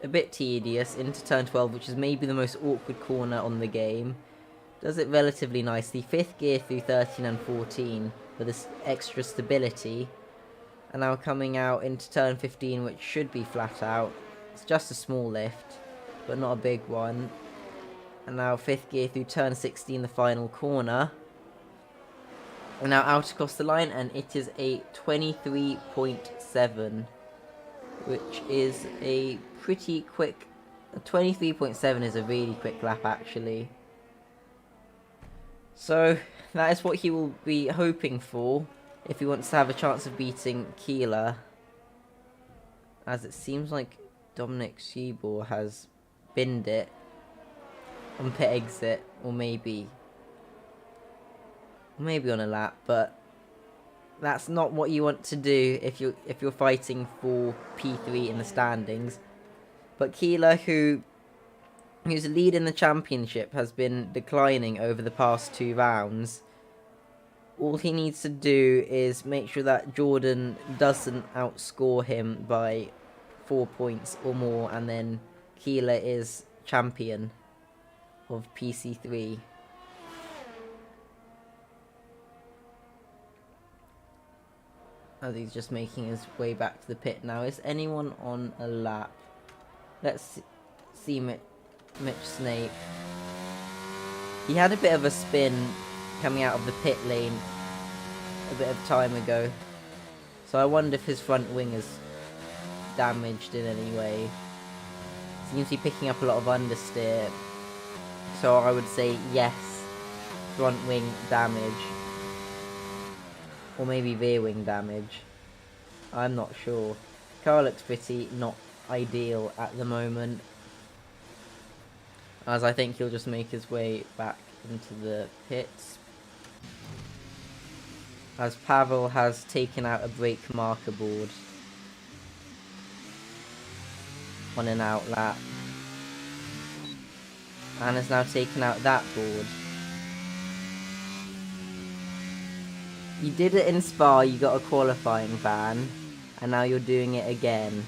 a bit tedious into turn 12, which is maybe the most awkward corner on the game. Does it relatively nicely. 5th gear through 13 and 14 for this extra stability. And now coming out into turn 15, which should be flat out. It's just a small lift, but not a big one. And now 5th gear through turn 16, the final corner. And now out across the line, and it is a 23.7, which is a pretty quick... 23.7 is a really quick lap, actually. So, that is what he will be hoping for if he wants to have a chance of beating Keeler. As it seems like Dominic Sheebor has binned it on pit exit, or maybe on a lap, but that's not what you want to do if you're fighting for P3 in the standings. But Keeler, who's leading the championship, has been declining over the past 2 rounds. All he needs to do is make sure that Jordan doesn't outscore him by 4 points or more, and then Keeler is champion of PC3. As he's just making his way back to the pit now. Is anyone on a lap? Let's see Mitch Snape. He had a bit of a spin coming out of the pit lane a bit of time ago. So I wonder if his front wing is damaged in any way. Seems to be picking up a lot of understeer. So I would say yes, front wing damage. Or maybe rear wing damage. I'm not sure. Car looks pretty not ideal at the moment. As I think he'll just make his way back into the pits. As Pavel has taken out a brake marker board on an out lap. And has now taken out that board. You did it in Spa, you got a qualifying ban, and now you're doing it again.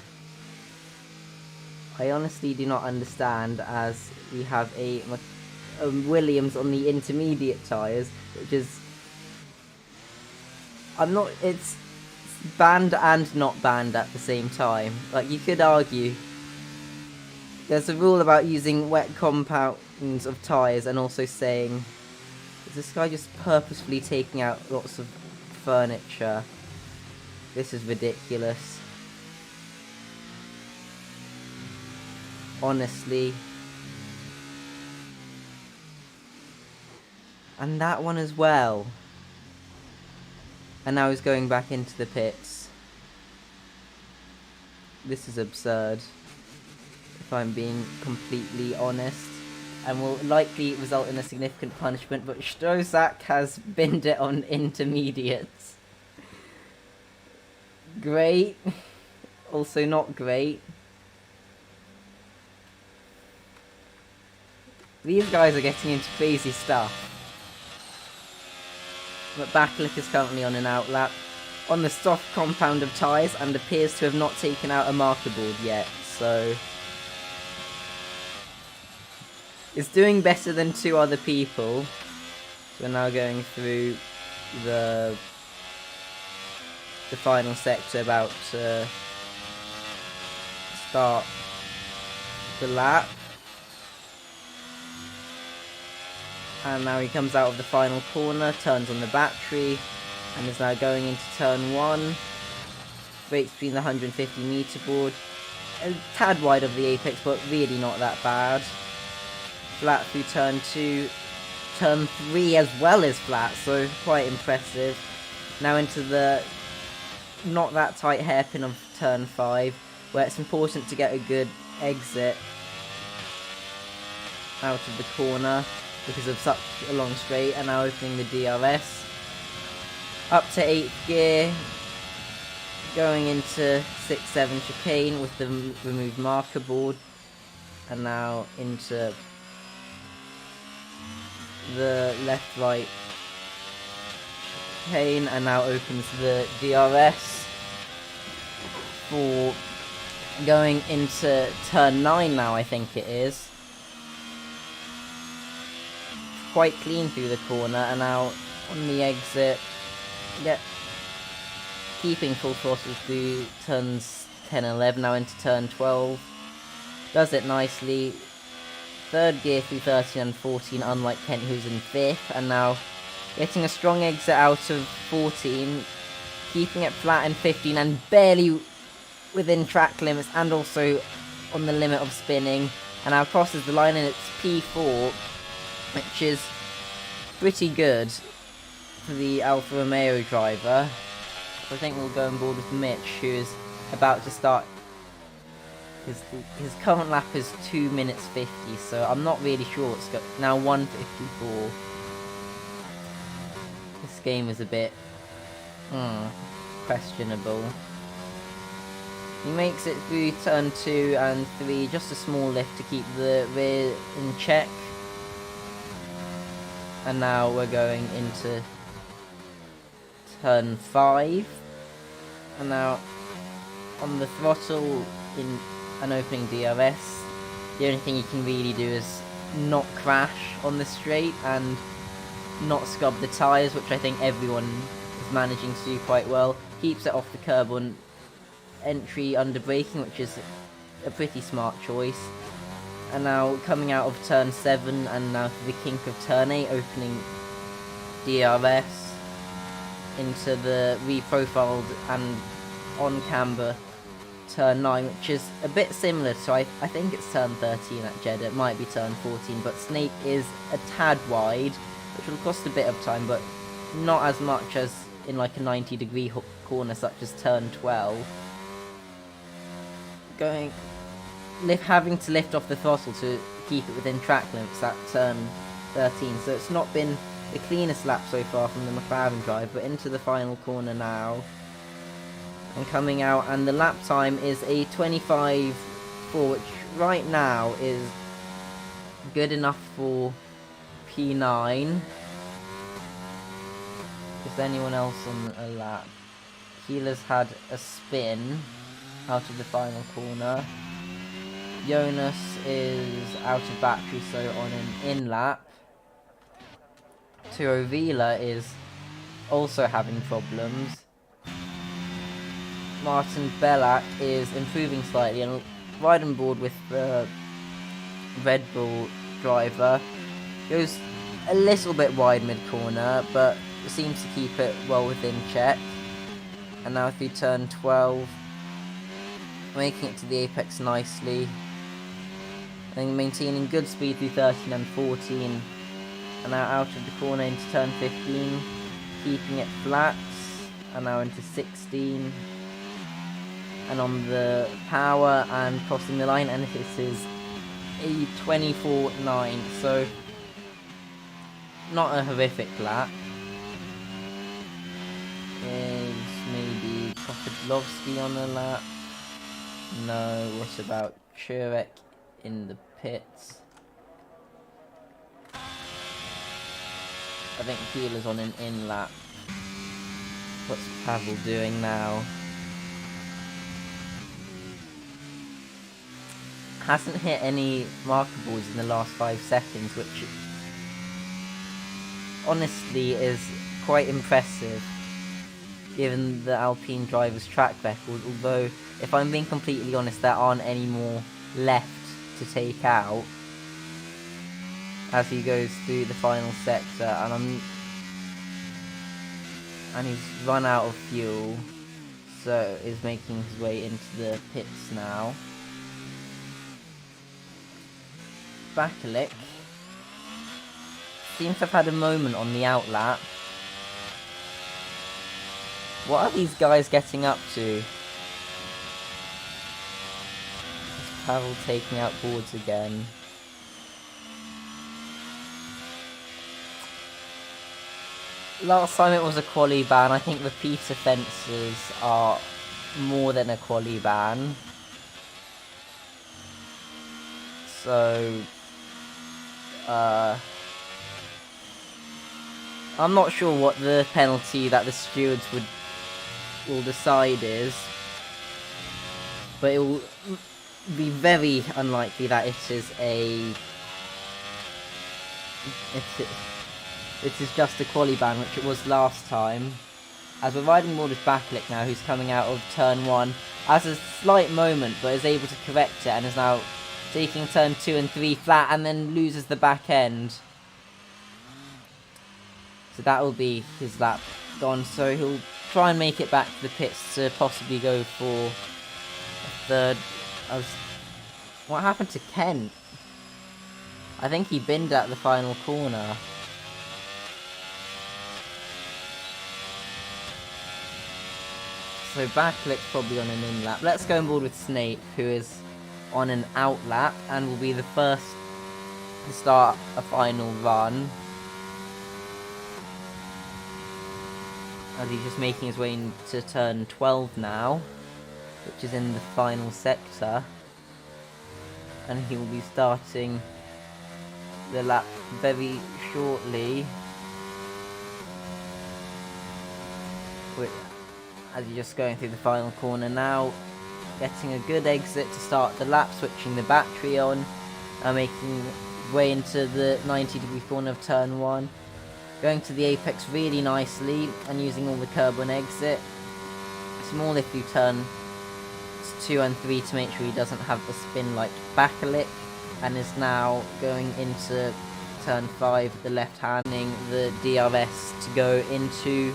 I honestly do not understand, as we have a Williams on the intermediate tyres, which is... it's banned and not banned at the same time. Like, you could argue there's a rule about using wet compounds of tyres, and also saying, is this guy just purposefully taking out lots of furniture? This is ridiculous. Honestly. And that one as well. And now he's going back into the pits. This is absurd, if I'm being completely honest, and will likely result in a significant punishment, but Strozak has binned it on intermediates. Great. Also not great. These guys are getting into crazy stuff. But Backlick is currently on an outlap on the soft compound of tyres, and appears to have not taken out a marker board yet, so... it's doing better than 2 other people. We're now going through the final sector, about to start the lap. And now he comes out of the final corner, turns on the battery, and is now going into turn 1. Breaks between the 150 meter board. A tad wide of the apex, but really not that bad. Flat through turn 2. Turn 3 as well as flat, so quite impressive. Now into the not that tight hairpin of turn 5, where it's important to get a good exit out of the corner because of such a long straight, and now opening the DRS. Up to 8th gear, going into 6-7 chicane with the removed marker board, and now into the left-right chicane, and now opens the DRS for Going into turn 9 now, I think it is. Quite clean through the corner, and now on the exit, keeping full throttle through turns 10 and 11, now into turn 12. Does it nicely. Third gear through 13 and 14, unlike Kent, who's in 5th, and now getting a strong exit out of 14, keeping it flat in 15 and barely within track limits and also on the limit of spinning, and now crosses the line and it's P4, which is pretty good for the Alfa Romeo driver. So I think we'll go on board with Mitch, who is about to start. His current lap is 2 minutes 50, so I'm not really sure what's got now 1:54. This game is a bit questionable. He makes it through turn 2 and 3, just a small lift to keep the rear in check. And now we're going into turn 5. And now on the throttle in an opening DRS, the only thing you can really do is not crash on the straight and not scrub the tyres, which I think everyone is managing to do quite well. Keeps it off the curb on entry under braking, which is a pretty smart choice. And now coming out of turn 7 and now to the kink of turn 8, opening DRS into the reprofiled and on camber turn 9, which is a bit similar to, I think it's turn 13 at Jeddah, it might be turn 14, but Snake is a tad wide, which will cost a bit of time, but not as much as in like a 90-degree corner such as turn 12. Having to lift off the throttle to keep it within track limits at turn 13, so it's not been the cleanest lap so far from the McLaren drive, but into the final corner now, and coming out, and the lap time is a 25.4, which right now is good enough for P9. Is anyone else on a lap? Keeler's had a spin out of the final corner. Jonas is out of battery, so on an in-lap. Turo Vila is also having problems. Martin Bellac is improving slightly and right on board with the Red Bull driver. Goes a little bit wide mid-corner, but seems to keep it well within check. And now through turn 12, making it to the apex nicely. And maintaining good speed through 13 and 14. And now out of the corner into turn 15, keeping it flat. And now into 16. And on the power and crossing the line, and this is a 24.9, so not a horrific lap. Is maybe Kopidlovsky on the lap? No, what about Churek in the pits? I think Keeler's on an in lap. What's Pavel doing now? Hasn't hit any markables in the last 5 seconds, which honestly is quite impressive given the Alpine driver's track record, although if I'm being completely honest, there aren't any more left to take out as he goes through the final sector, and he's run out of fuel, so is making his way into the pits now. Bakalik seems to have had a moment on the outlap. What are these guys getting up to? Is Pavel taking out boards again? Last time it was a quali ban. I think repeat offences are more than a quali ban. So I'm not sure what the penalty that the stewards will decide is. but it will be very unlikely that it is just a quali ban, which it was last time. As we're riding more with Backlick now, who's coming out of turn 1, has a slight moment, but is able to correct it, and is now taking turn 2 and 3 flat, and then loses the back end. So that will be his lap gone, so he'll try and make it back to the pits to possibly go for a third. What happened to Kent? I think he binned at the final corner. So Backlick's probably on an in lap. Let's go on board with Snape, who is on an out lap and will be the first to start a final run. As he's just making his way into turn 12 now, which is in the final sector. And he will be starting the lap very shortly. As he's just going through the final corner now, getting a good exit to start the lap, switching the battery on, making his way into the 90-degree corner of turn 1, going to the apex really nicely and using all the curb on exit. Small if you turn 2 and 3 to make sure he doesn't have the spin like Backlick, and is now going into turn 5, the left handing the DRS to go into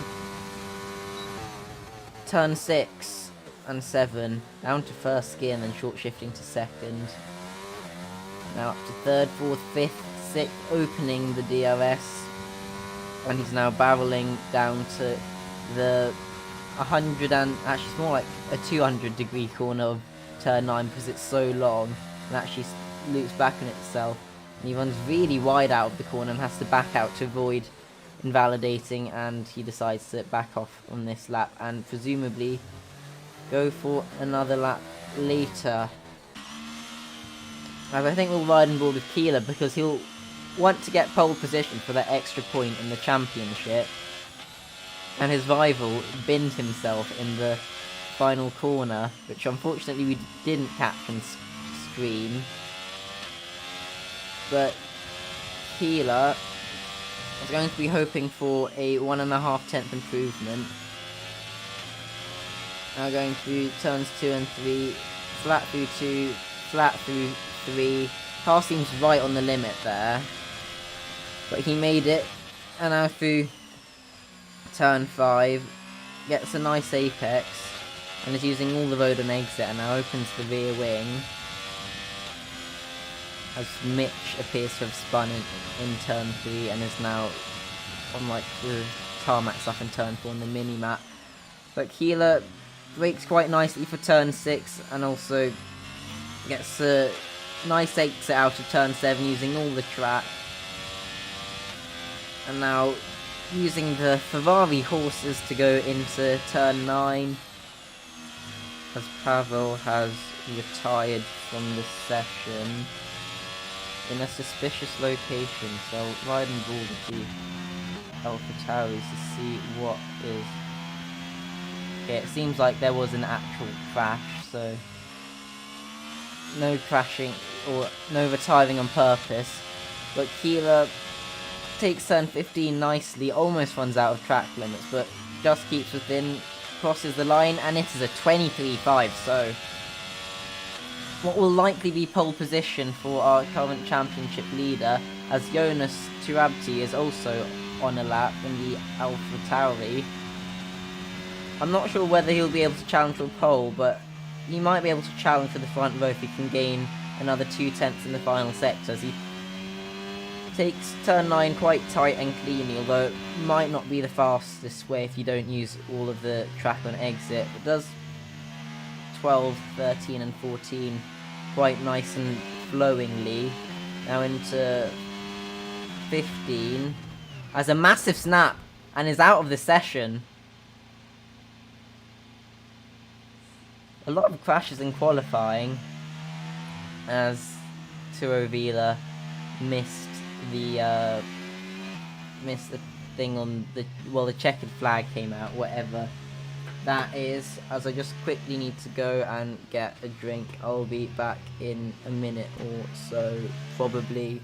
turn 6 and 7, down to first gear and then short shifting to second. Now up to third, fourth, fifth, sixth, opening the DRS, and he's now barreling down to the 100 and actually it's more like a 200-degree corner of turn 9 because it's so long and actually loops back on itself, and he runs really wide out of the corner and has to back out to avoid invalidating, and he decides to back off on this lap and presumably go for another lap later. As I think we'll ride on board with Keeler because he'll want to get pole position for that extra point in the championship, and his rival binned himself in the final corner, which unfortunately we didn't catch on screen. But Keeler is going to be hoping for a 1.5 tenth improvement. Now going through turns 2 and 3, flat through 2, flat through 3. Car seems right on the limit there, but he made it. And now through turn 5, gets a nice apex and is using all the road on exit, and now opens the rear wing as Mitch appears to have spun in turn 3 and is now on like the tarmac stuff in turn 4 on the mini-map. But Keeler brakes quite nicely for turn 6 and also gets a nice exit out of turn 7 using all the track. And now using the Ferrari horses to go into turn 9 as Pavel has retired from the session in a suspicious location, so I'll ride and board with the AlphaTauris to see what is. Okay, it seems like there was an actual crash, so no crashing or no retiring on purpose, but Keeler takes turn 15 nicely, almost runs out of track limits, but just keeps within, crosses the line, and it is a 23.5, so what will likely be pole position for our current championship leader, as Jonas Turabti is also on a lap in the AlphaTauri. I'm not sure whether he'll be able to challenge for a pole, but he might be able to challenge for the front row if he can gain another 2 tenths in the final sector, as he takes turn 9 quite tight and cleanly, although it might not be the fastest way if you don't use all of the track on exit. It does 12, 13 and 14 quite nice and flowingly. Now into 15 has a massive snap and is out of the session. A lot of crashes in qualifying as Turo Vila missed the thing on the, well, the checkered flag came out, whatever that is, as I just quickly need to go and get a drink. I'll be back in a minute or so, probably.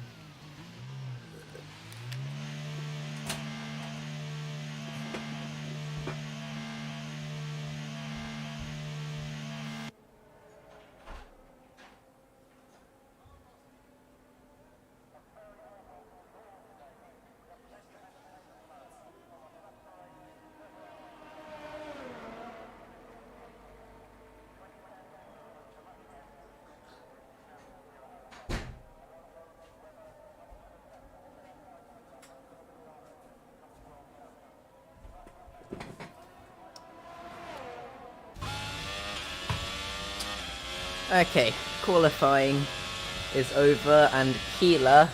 Okay, qualifying is over and Keeler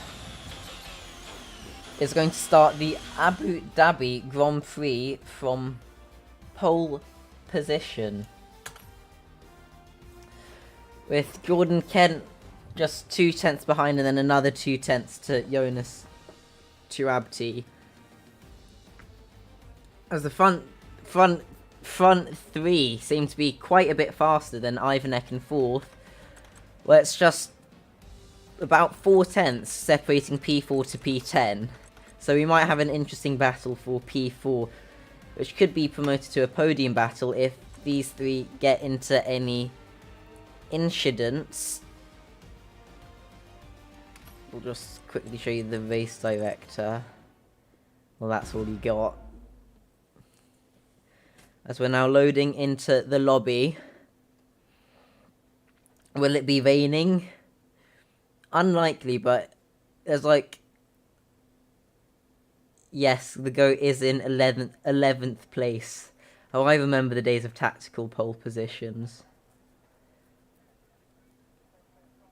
is going to start the Abu Dhabi Grand Prix from pole position, with Jordan Kent just 2 tenths behind and then another 2 tenths to Jonas Turabti. As the front three seem to be quite a bit faster than Ivanek in 4th, where it's just about 4 tenths separating P4 to P10. So we might have an interesting battle for P4, which could be promoted to a podium battle if these three get into any incidents. We'll just quickly show you the race director. Well, that's all you got. As we're now loading into the lobby. Will it be raining? Unlikely, but there's like... Yes, the GOAT is in 11th place. Oh, I remember the days of tactical pole positions.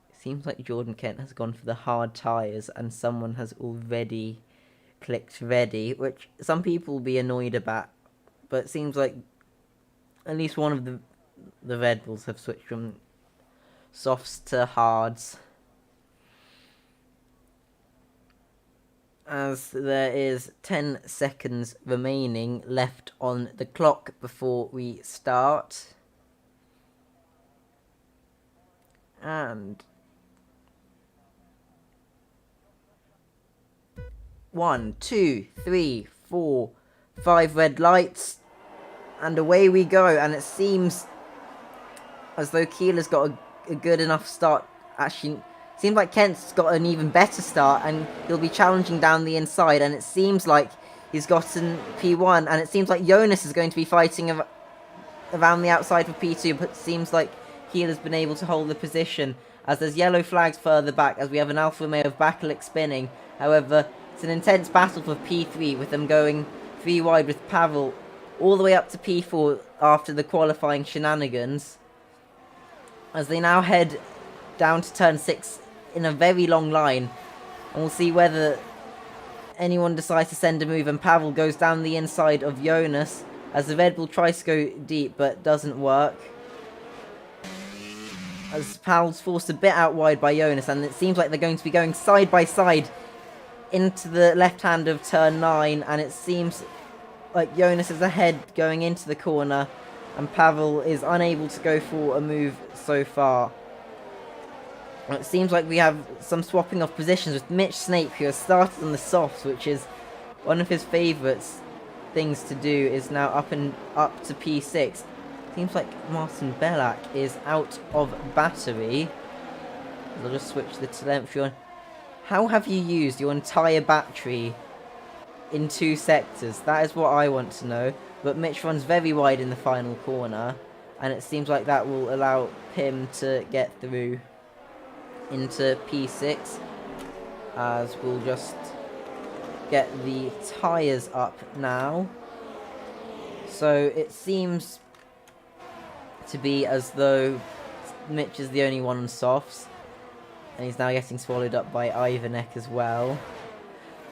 It seems like Jordan Kent has gone for the hard tyres and someone has already clicked ready, which some people will be annoyed about. But it seems like at least one of the Red Bulls have switched from softs to hards. As there is 10 seconds remaining left on the clock before we start. And 1, 2, 3, 4, 5 red lights. And away we go. And it seems as though Keeler's got a good enough start. Actually, seems like Kent's got an even better start, and he'll be challenging down the inside, and it seems like he's gotten P1, and it seems like Jonas is going to be fighting around the outside for P2, but it seems like Keeler's been able to hold the position, as there's yellow flags further back, as we have an Alfa Romeo of Bakalik spinning. However, it's an intense battle for P3, with them going 3 wide with Pavel all the way up to P4 after the qualifying shenanigans, as they now head down to turn 6 in a very long line, and we'll see whether anyone decides to send a move, and Pavel goes down the inside of Jonas as the Red Bull tries to go deep but doesn't work, as Pavel's forced a bit out wide by Jonas, and it seems like they're going to be going side by side into the left hand of turn 9, and it seems like Jonas is ahead going into the corner and Pavel is unable to go for a move so far. It seems like we have some swapping of positions with Mitch Snape, who has started on the softs, which is one of his favourite things to do, is now up to P6. Seems like Martin Bellac is out of battery. I'll just switch the telemetry on. How have you used your entire battery in 2 sectors? That is what I want to know. But Mitch runs very wide in the final corner, and it seems like that will allow him to get through into P6, as we'll just get the tyres up now. So it seems to be as though Mitch is the only one on softs, and he's now getting swallowed up by Ivanek as well.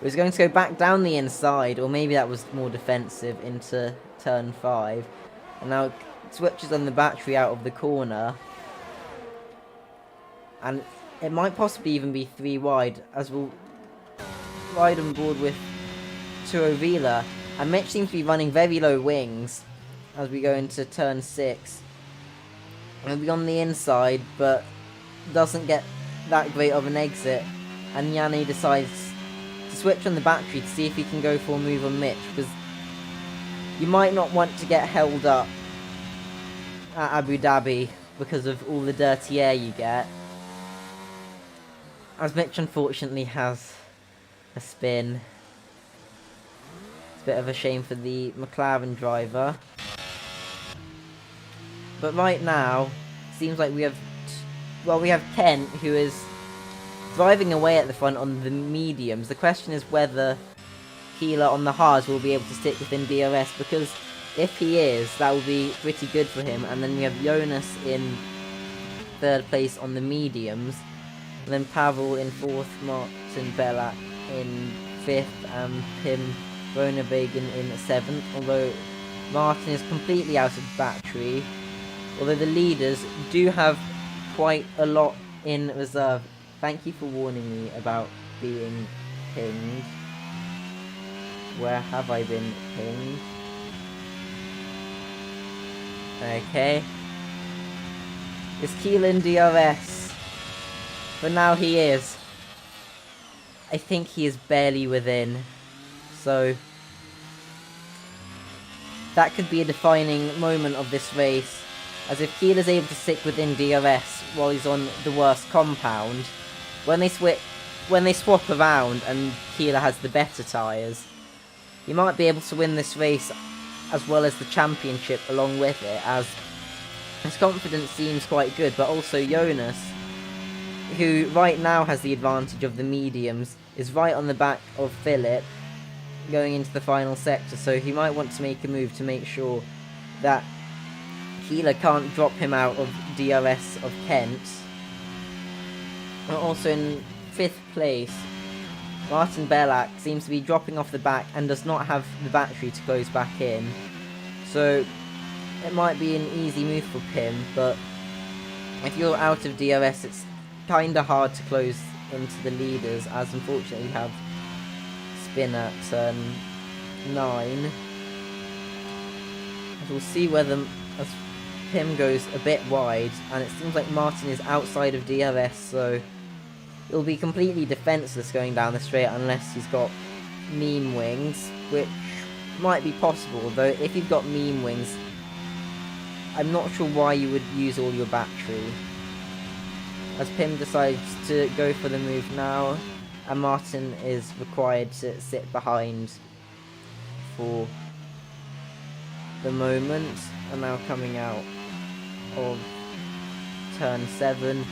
He's going to go back down the inside, or maybe that was more defensive, into turn 5, and now switches on the battery out of the corner, and it might possibly even be 3 wide, as we'll ride on board with Turovila. And Mitch seems to be running very low wings, as we go into turn 6. He'll be on the inside, but doesn't get that great of an exit, and Yanni decides to switch on the battery to see if he can go for a move on Mitch, because you might not want to get held up at Abu Dhabi because of all the dirty air you get, as Mitch unfortunately has a spin. It's a bit of a shame for the McLaren driver. But right now, seems like we have Kent, who is driving away at the front on the mediums. The question is whether Keeler on the hards will be able to stick within DRS, because if he is, that will be pretty good for him. And then we have Jonas in 3rd place on the mediums, and then Pavel in 4th, Martin Belak in 5th, and Pim Groenewegen in 7th, although Martin is completely out of battery. Although the leaders do have quite a lot in reserve. Thank you for warning me about being pinged. Where have I been pinged? Okay. Is Keelan DRS? For now he is. I think he is barely within. So that could be a defining moment of this race. As if Keeler's able to stick within DRS while he's on the worst compound, when they swap around and Keeler has the better tyres, he might be able to win this race as well as the championship along with it, as his confidence seems quite good. But also Jonas, who right now has the advantage of the mediums, is right on the back of Philip going into the final sector, so he might want to make a move to make sure that Keeler can't drop him out of DRS of Kent. Also in 5th place, Martin Belak seems to be dropping off the back and does not have the battery to close back in. So it might be an easy move for Pim, but if you're out of DRS, it's kinda hard to close into the leaders, as unfortunately we have spin at turn 9. As we'll see whether as Pim goes a bit wide, and it seems like Martin is outside of DRS, so he'll be completely defenseless going down the straight unless he's got meme wings, which might be possible, though if you've got meme wings, I'm not sure why you would use all your battery. As Pim decides to go for the move now, and Martin is required to sit behind for the moment, and now coming out of turn 7,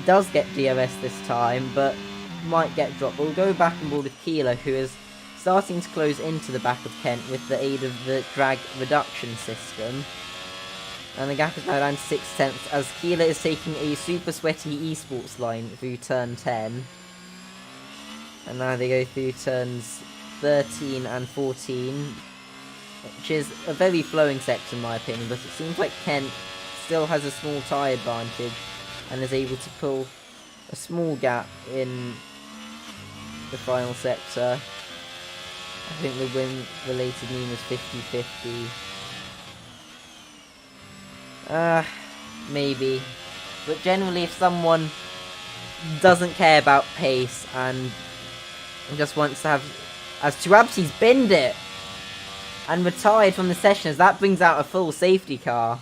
does get DRS this time, but might get dropped. We'll go back and board with Keeler, who is starting to close into the back of Kent with the aid of the drag reduction system. And the gap is now down to 6/10 as Keeler is taking a super sweaty esports line through turn 10. And now they go through turns 13 and 14, which is a very flowing sector in my opinion, but it seems like Kent still has a small tyre advantage and is able to pull a small gap in the final sector. I think the win-related meme was 50-50. Maybe. But generally, if someone doesn't care about pace and just wants to have... As Tuabsi's binned it and retired from the session, as that brings out a full safety car.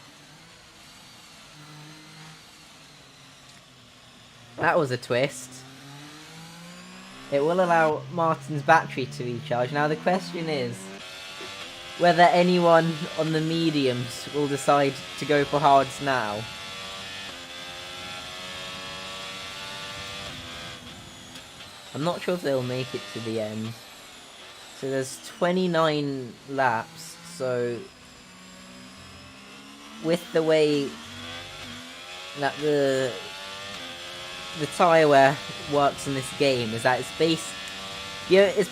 That was a twist. It will allow Martin's battery to recharge. Now the question is whether anyone on the mediums will decide to go for hards now. I'm not sure if they'll make it to the end. So there's 29 laps, so with the way that the tyre wear works in this game is that it's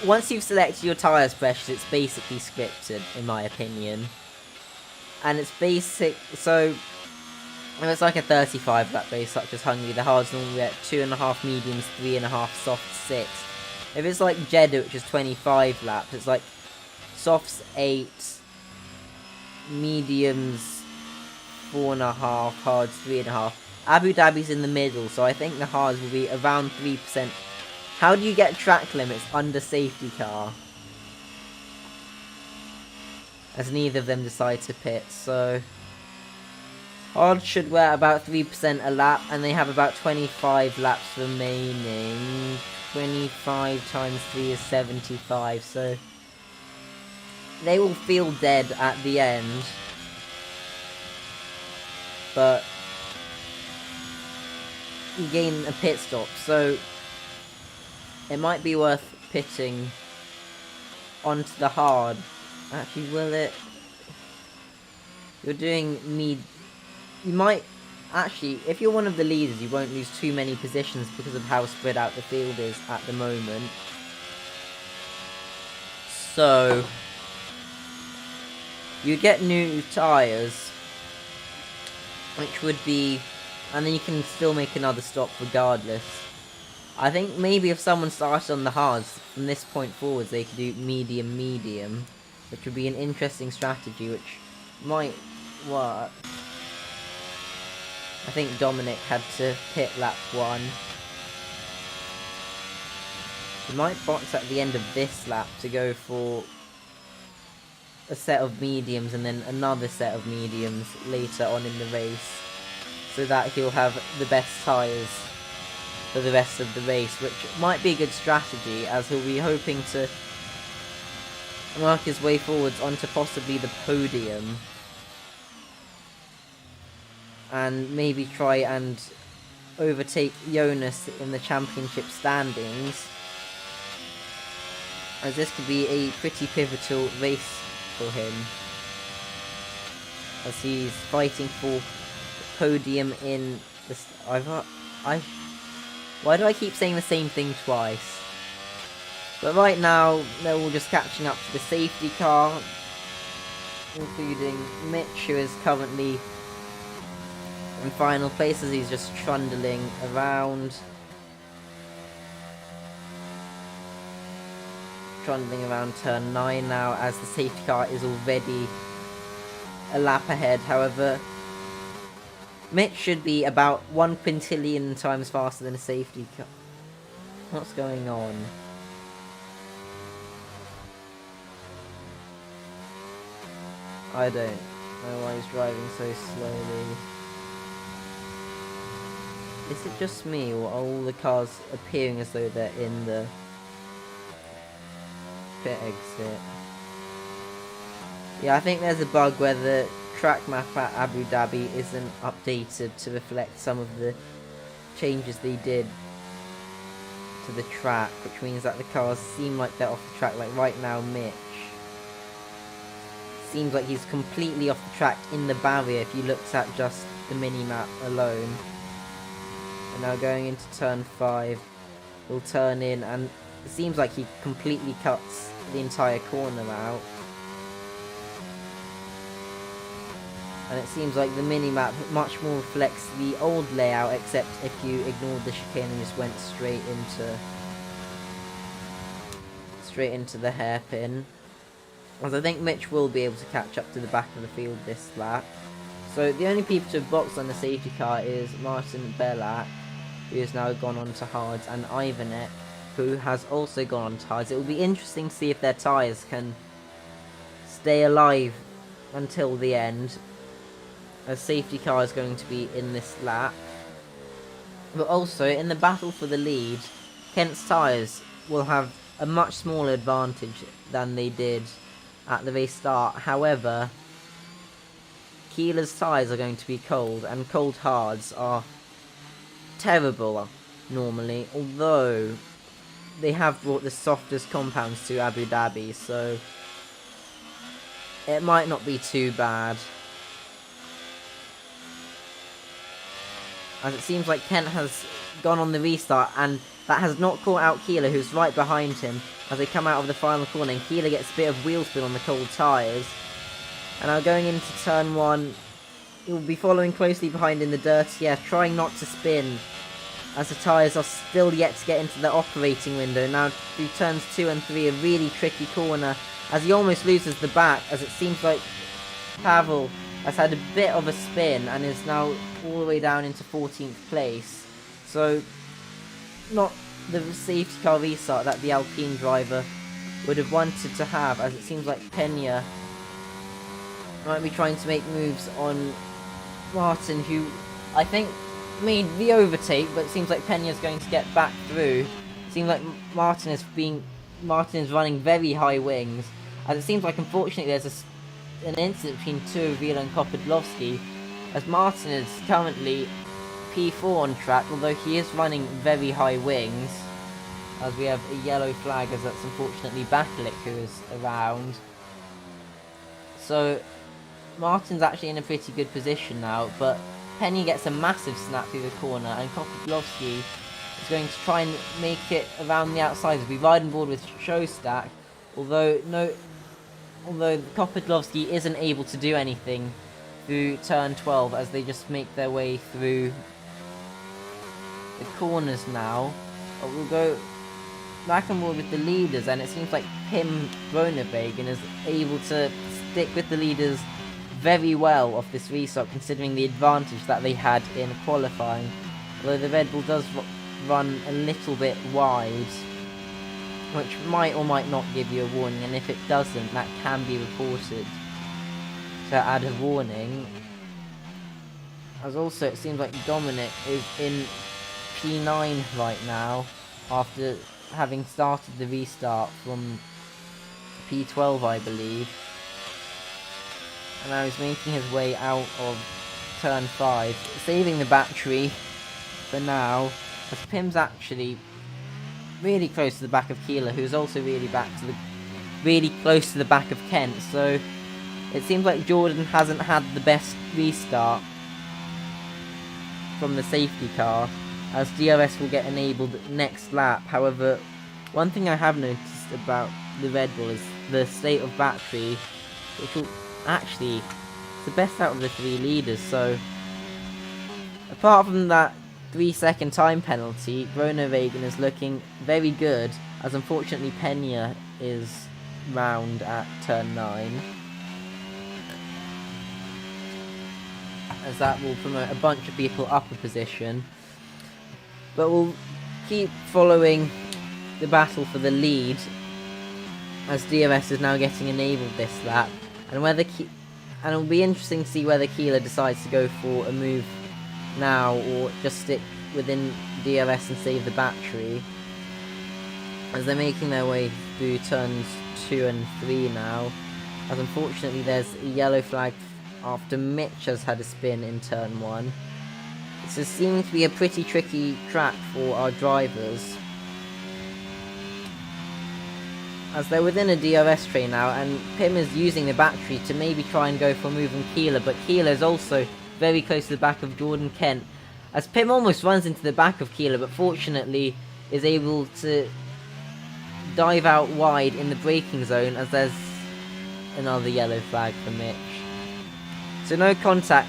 once you've selected your tyres pressures, it's basically scripted, in my opinion. And it's basic, so if it's like a 35 lap race such as Hungary, the hards normally get 2.5 mediums, 3.5 softs, 6. If it's like Jeddah, which is 25 laps, it's like softs 8, mediums 4.5, hards 3.5. Abu Dhabi's in the middle, so I think the hards will be around 3%. How do you get track limits under safety car? As neither of them decide to pit, so hards should wear about 3% a lap, and they have about 25 laps remaining. 25 times 3 is 75, so they will feel dead at the end. But you gain a pit stop, so it might be worth pitting onto the hard. Actually, will it? You're doing you might, actually, if you're one of the leaders, you won't lose too many positions because of how spread out the field is at the moment. So, you get new tyres, which would be, and then you can still make another stop regardless. I think maybe if someone started on the hards, from this point forwards, they could do medium, which would be an interesting strategy, which might work. I think Dominic had to pit lap 1. He might box at the end of this lap to go for a set of mediums and then another set of mediums later on in the race, so that he'll have the best tyres for the rest of the race, which might be a good strategy, as he'll be hoping to work his way forwards onto possibly the podium and maybe try and overtake Jonas in the championship standings, as this could be a pretty pivotal race for him, as he's fighting for podium in the why do I keep saying the same thing twice? But right now, they're all just catching up to the safety car, including Mitch, who is currently in final place as he's just trundling around. Trundling around turn 9 now, as the safety car is already a lap ahead. However, Mitch should be about 1 quintillion times faster than a safety car. What's going on? I don't know why he's driving so slowly. Is it just me, or are all the cars appearing as though they're in the pit exit? Yeah, I think there's a bug where the track map at Abu Dhabi isn't updated to reflect some of the changes they did to the track, which means that the cars seem like they're off the track. Like right now, Mitch seems like he's completely off the track in the barrier if you looked at just the mini-map alone. And now going into turn 5, he'll turn in, and it seems like he completely cuts the entire corner out. And it seems like the mini-map much more reflects the old layout, except if you ignored the chicane and just went straight into the hairpin. As I think Mitch will be able to catch up to the back of the field this lap. So the only people to have boxed on the safety car is Martin Belak, who has now gone on to hards, and Ivanek, who has also gone on to hards. It will be interesting to see if their tyres can stay alive until the end, as safety car is going to be in this lap. But also, in the battle for the lead, Kent's tyres will have a much smaller advantage than they did at the race start. However, Keeler's tyres are going to be cold, and cold hards are terrible normally, although they have brought the softest compounds to Abu Dhabi, so it might not be too bad. As it seems like Kent has gone on the restart, and that has not caught out Keeler, who's right behind him as they come out of the final corner, and Keeler gets a bit of wheel spin on the cold tyres. And now going into turn 1, he will be following closely behind in the dirty air, trying not to spin, as the tyres are still yet to get into the operating window. Now through turns 2 and 3, a really tricky corner, as he almost loses the back, as it seems like Pavel has had a bit of a spin and is now all the way down into 14th place. So, not the safety car restart that the Alpine driver would have wanted to have, as it seems like Pena might be trying to make moves on Martin, who I think made the overtake, but it seems like Pena is going to get back through. It seems like Martin is running very high wings, as it seems like unfortunately there's an incident between Turavila and Kopodlovsky, as Martin is currently P4 on track, although he is running very high wings, as we have a yellow flag, as that's unfortunately Bakalik who is around. So Martin's actually in a pretty good position now, but Penny gets a massive snap through the corner, and Kopodlovsky is going to try and make it around the outside as we ride on board with Showstack, although Kopodlovsky isn't able to do anything through turn 12 as they just make their way through the corners now. But we'll go back on board with the leaders, and it seems like Pim Groenewegen is able to stick with the leaders very well off this restart, considering the advantage that they had in qualifying. Although the Red Bull does run a little bit wide, which might or might not give you a warning, and if it doesn't, that can be reported to add a warning. As also, it seems like Dominic is in P9 right now, after having started the restart from P12, I believe. And now he's making his way out of turn 5, saving the battery for now, as Pim's actually really close to the back of Keeler, who's also really close to the back of Kent. So it seems like Jordan hasn't had the best restart from the safety car, as DRS will get enabled next lap. However, one thing I have noticed about the Red Bull is the state of battery, which will actually it's the best out of the 3 leaders. So apart from that 3-second time penalty, Groenewegen is looking very good, as unfortunately Pena is round at turn 9, as that will promote a bunch of people up a position. But we'll keep following the battle for the lead, as DRS is now getting enabled this lap, and it'll be interesting to see whether Keeler decides to go for a move now or just stick within DRS and save the battery, as they're making their way through turns 2 and 3 now, as unfortunately there's a yellow flag after Mitch has had a spin in turn 1. This is seeming to be a pretty tricky track for our drivers, as they're within a DRS train now, and Pim is using the battery to maybe try and go for a move on Keeler, but Keeler is also very close to the back of Jordan Kent, as Pim almost runs into the back of Keeler, but fortunately is able to dive out wide in the braking zone, as there's another yellow flag for Mitch. So no contact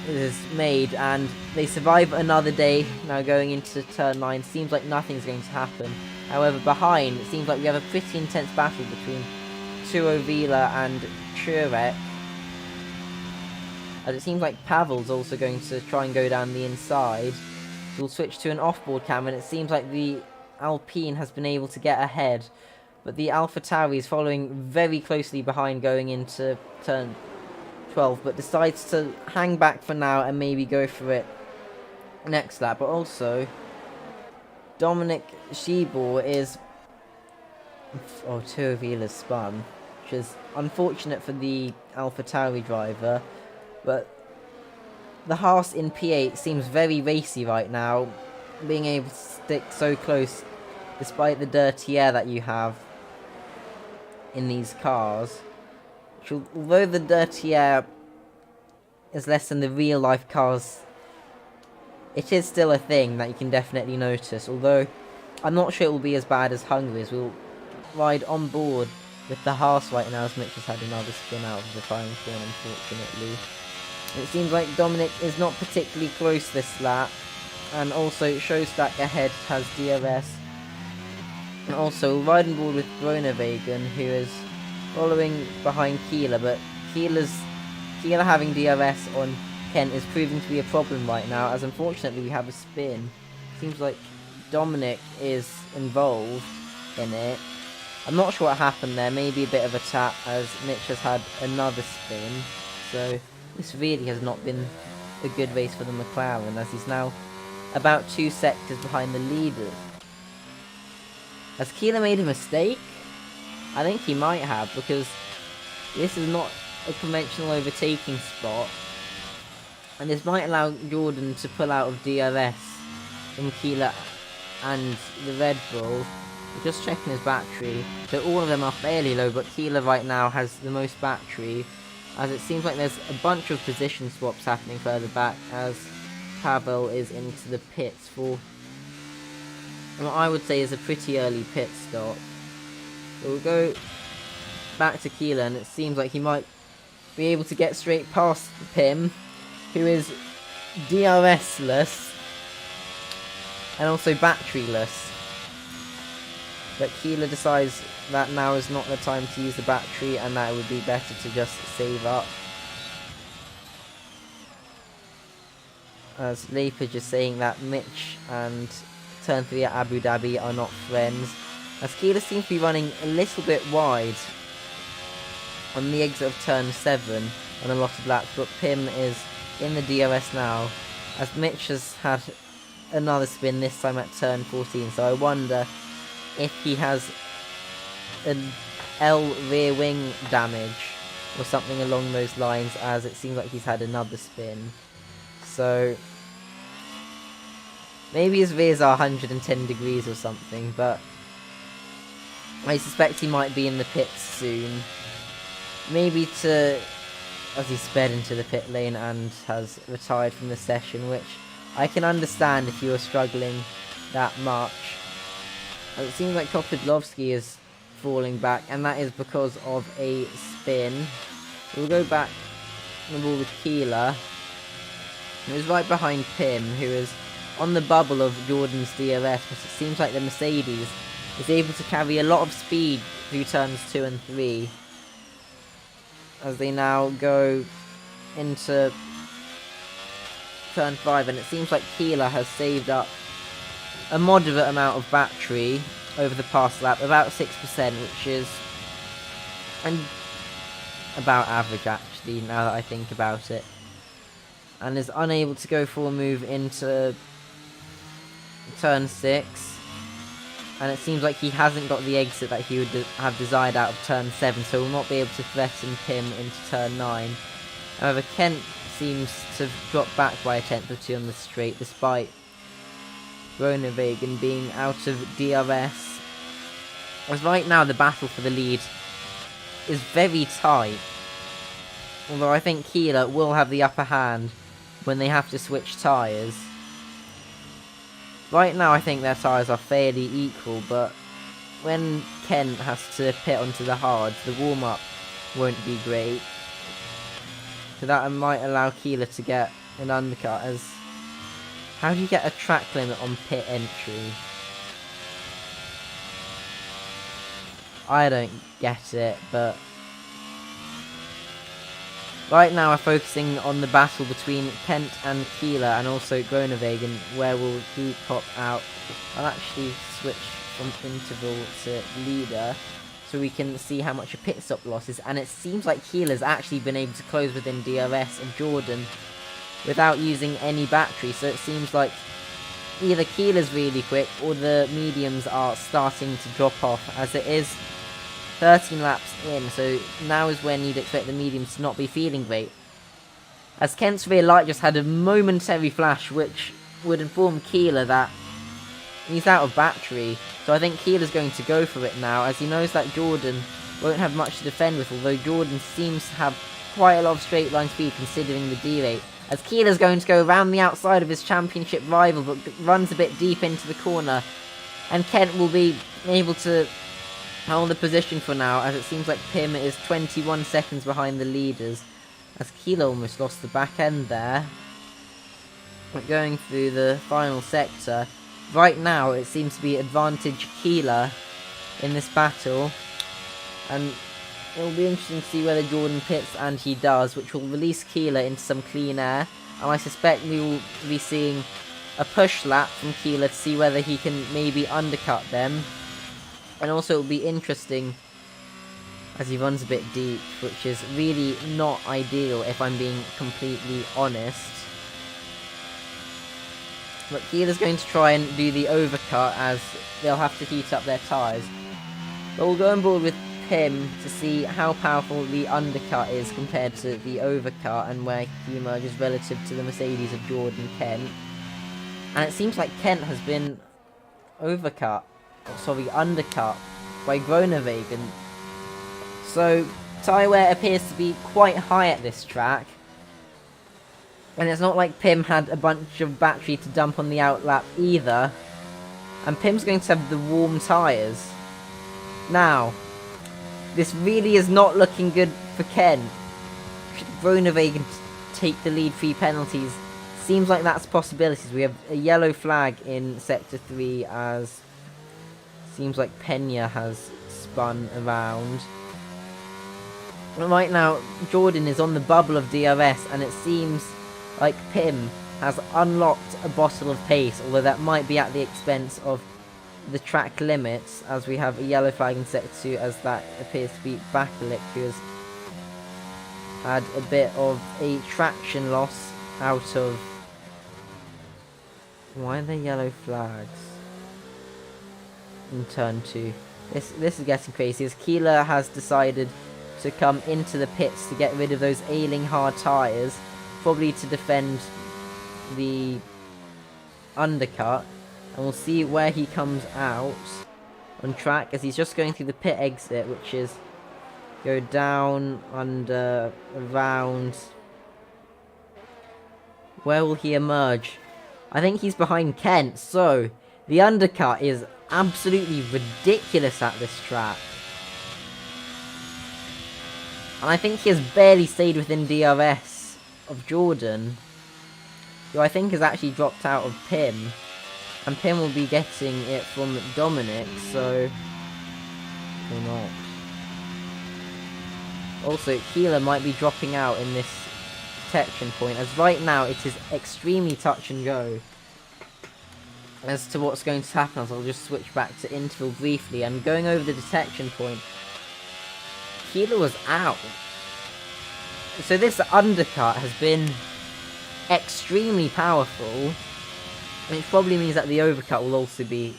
is made, and they survive another day now going into turn 9. Seems like nothing's going to happen. However, behind, it seems like we have a pretty intense battle between Turavila and Churek, as it seems like Pavel's also going to try and go down the inside. We'll switch to an off-board cam, and it seems like the Alpine has been able to get ahead, but the AlphaTauri is following very closely behind going into turn 12, but decides to hang back for now and maybe go for it next lap. But also, Dominic Shibor is... oh, Turavila spun, which is unfortunate for the AlphaTauri driver, but the Haas in P8 seems very racy right now, being able to stick so close despite the dirty air that you have in these cars. Which, although the dirty air is less than the real life cars, it is still a thing that you can definitely notice, although I'm not sure it will be as bad as Hungary, as we'll ride on board with the Haas right now, as Mitch has had another spin out of the final corner, unfortunately. It seems like Dominic is not particularly close this lap, and also Showstack ahead has DRS. And also riding board with Groenewegen, who is following behind Keeler, but Keeler's Keeler having DRS on Kent is proving to be a problem right now, as unfortunately we have a spin. Seems like Dominic is involved in it. I'm not sure what happened there, maybe a bit of a tap as Mitch has had another spin. So this really has not been a good race for the McLaren, as he's now about 2 sectors behind the leader. Has Keeler made a mistake? I think he might have, because this is not a conventional overtaking spot. And this might allow Jordan to pull out of DRS from Keeler and the Red Bull. We're just checking his battery. So all of them are fairly low, but Keeler right now has the most battery, as it seems like there's a bunch of position swaps happening further back, as Pavel is into the pits for what I would say is a pretty early pit stop. So we'll go back to Keeler, and it seems like he might be able to get straight past Pim, who is DRS-less and also batteryless. But Keeler decides that now is not the time to use the battery, and that it would be better to just save up. As Leipage is saying that Mitch and Turn 3 at Abu Dhabi are not friends, as Keeler seems to be running a little bit wide on the exit of Turn 7 on a lot of laps, but Pim is in the DRS now, as Mitch has had another spin, this time at Turn 14, so I wonder if he has an L rear wing damage or something along those lines, as it seems like he's had another spin. So maybe his rears are 110 degrees or something, but I suspect he might be in the pits soon. Maybe to, as he sped into the pit lane and has retired from the session, which I can understand if you are struggling that much. It seems like Kopidlovsky is falling back, and that is because of a spin. We'll go back the ball with Keeler, who's right behind Pim, who is on the bubble of Jordan's DRS, but it seems like the Mercedes is able to carry a lot of speed through turns 2 and 3, as they now go into turn 5, and it seems like Keeler has saved up a moderate amount of battery over the past lap, about 6%, which is about average actually, now that I think about it, and is unable to go for a move into turn 6, and it seems like he hasn't got the exit that he would have desired out of turn 7, so will not be able to threaten Pim into turn 9. However, Kent seems to have dropped back by a tenth or two on the straight, despite Groenewegen being out of DRS. As right now the battle for the lead is very tight, although I think Keeler will have the upper hand when they have to switch tyres. Right now I think their tyres are fairly equal, but when Kent has to pit onto the hards, the warm-up won't be great. So that might allow Keeler to get an undercut, as how do you get a track limit on pit entry? I don't get it, but right now we're focusing on the battle between Kent and Keeler, and also Groenewegen, where will he pop out. I'll actually switch from interval to leader, so we can see how much a pit stop loss is, and it seems like Keeler's actually been able to close within DRS of Jordan without using any battery, so it seems like either Keeler's really quick or the mediums are starting to drop off, as it is 13 laps in, so now is when you'd expect the mediums to not be feeling great. As Kent's rear light just had a momentary flash, which would inform Keeler that he's out of battery, so I think Keeler's going to go for it now, as he knows that Jordan won't have much to defend with, although Jordan seems to have quite a lot of straight line speed considering the D-rate. As Keeler's going to go around the outside of his championship rival, but runs a bit deep into the corner, and Kent will be able to hold the position for now, as it seems like Pim is 21 seconds behind the leaders, as Keeler almost lost the back end there. But going through the final sector, right now it seems to be advantage Keeler in this battle, and It'll be interesting to see whether Jordan pits, and he does, which will release Keeler into some clean air. And I suspect we will be seeing a push lap from Keeler to see whether he can maybe undercut them. And also it'll be interesting as he runs a bit deep, which is really not ideal if I'm being completely honest. But Keeler's going to try and do the overcut as they'll have to heat up their tyres. But we'll go on board with Pim to see how powerful the undercut is compared to the overcut and where he emerges relative to the Mercedes of Jordan Kent. And it seems like Kent has been undercut by Groenewegen. So tyre wear appears to be quite high at this track. And it's not like Pim had a bunch of battery to dump on the outlap either. And Pim's going to have the warm tyres. Now, this really is not looking good for Kent. Should Groenewegen take the lead 3 penalties? Seems like that's possibilities. We have a yellow flag in Sector 3 as seems like Pena has spun around. But right now, Jordan is on the bubble of DRS, and it seems like Pim has unlocked a bottle of pace, although that might be at the expense of the track limits, as we have a yellow flag in Sector 2 as that appears to be Bakalik, who has had a bit of a traction loss out of... Why are there yellow flags in turn 2? This is getting crazy, as Keeler has decided to come into the pits to get rid of those ailing hard tyres, probably to defend the undercut. And we'll see where he comes out on track, as he's just going through the pit exit, which is go down, under, around. Where will he emerge? I think he's behind Kent, so the undercut is absolutely ridiculous at this track. And I think he has barely stayed within DRS of Jordan, who I think has actually dropped out of Pim. And Pim will be getting it from Dominic, so... or not. Also, Keeler might be dropping out in this detection point, as right now it is extremely touch and go as to what's going to happen. As I'll just switch back to interval briefly, and going over the detection point, Keeler was out. So this undercut has been extremely powerful, which probably means that the overcut will also be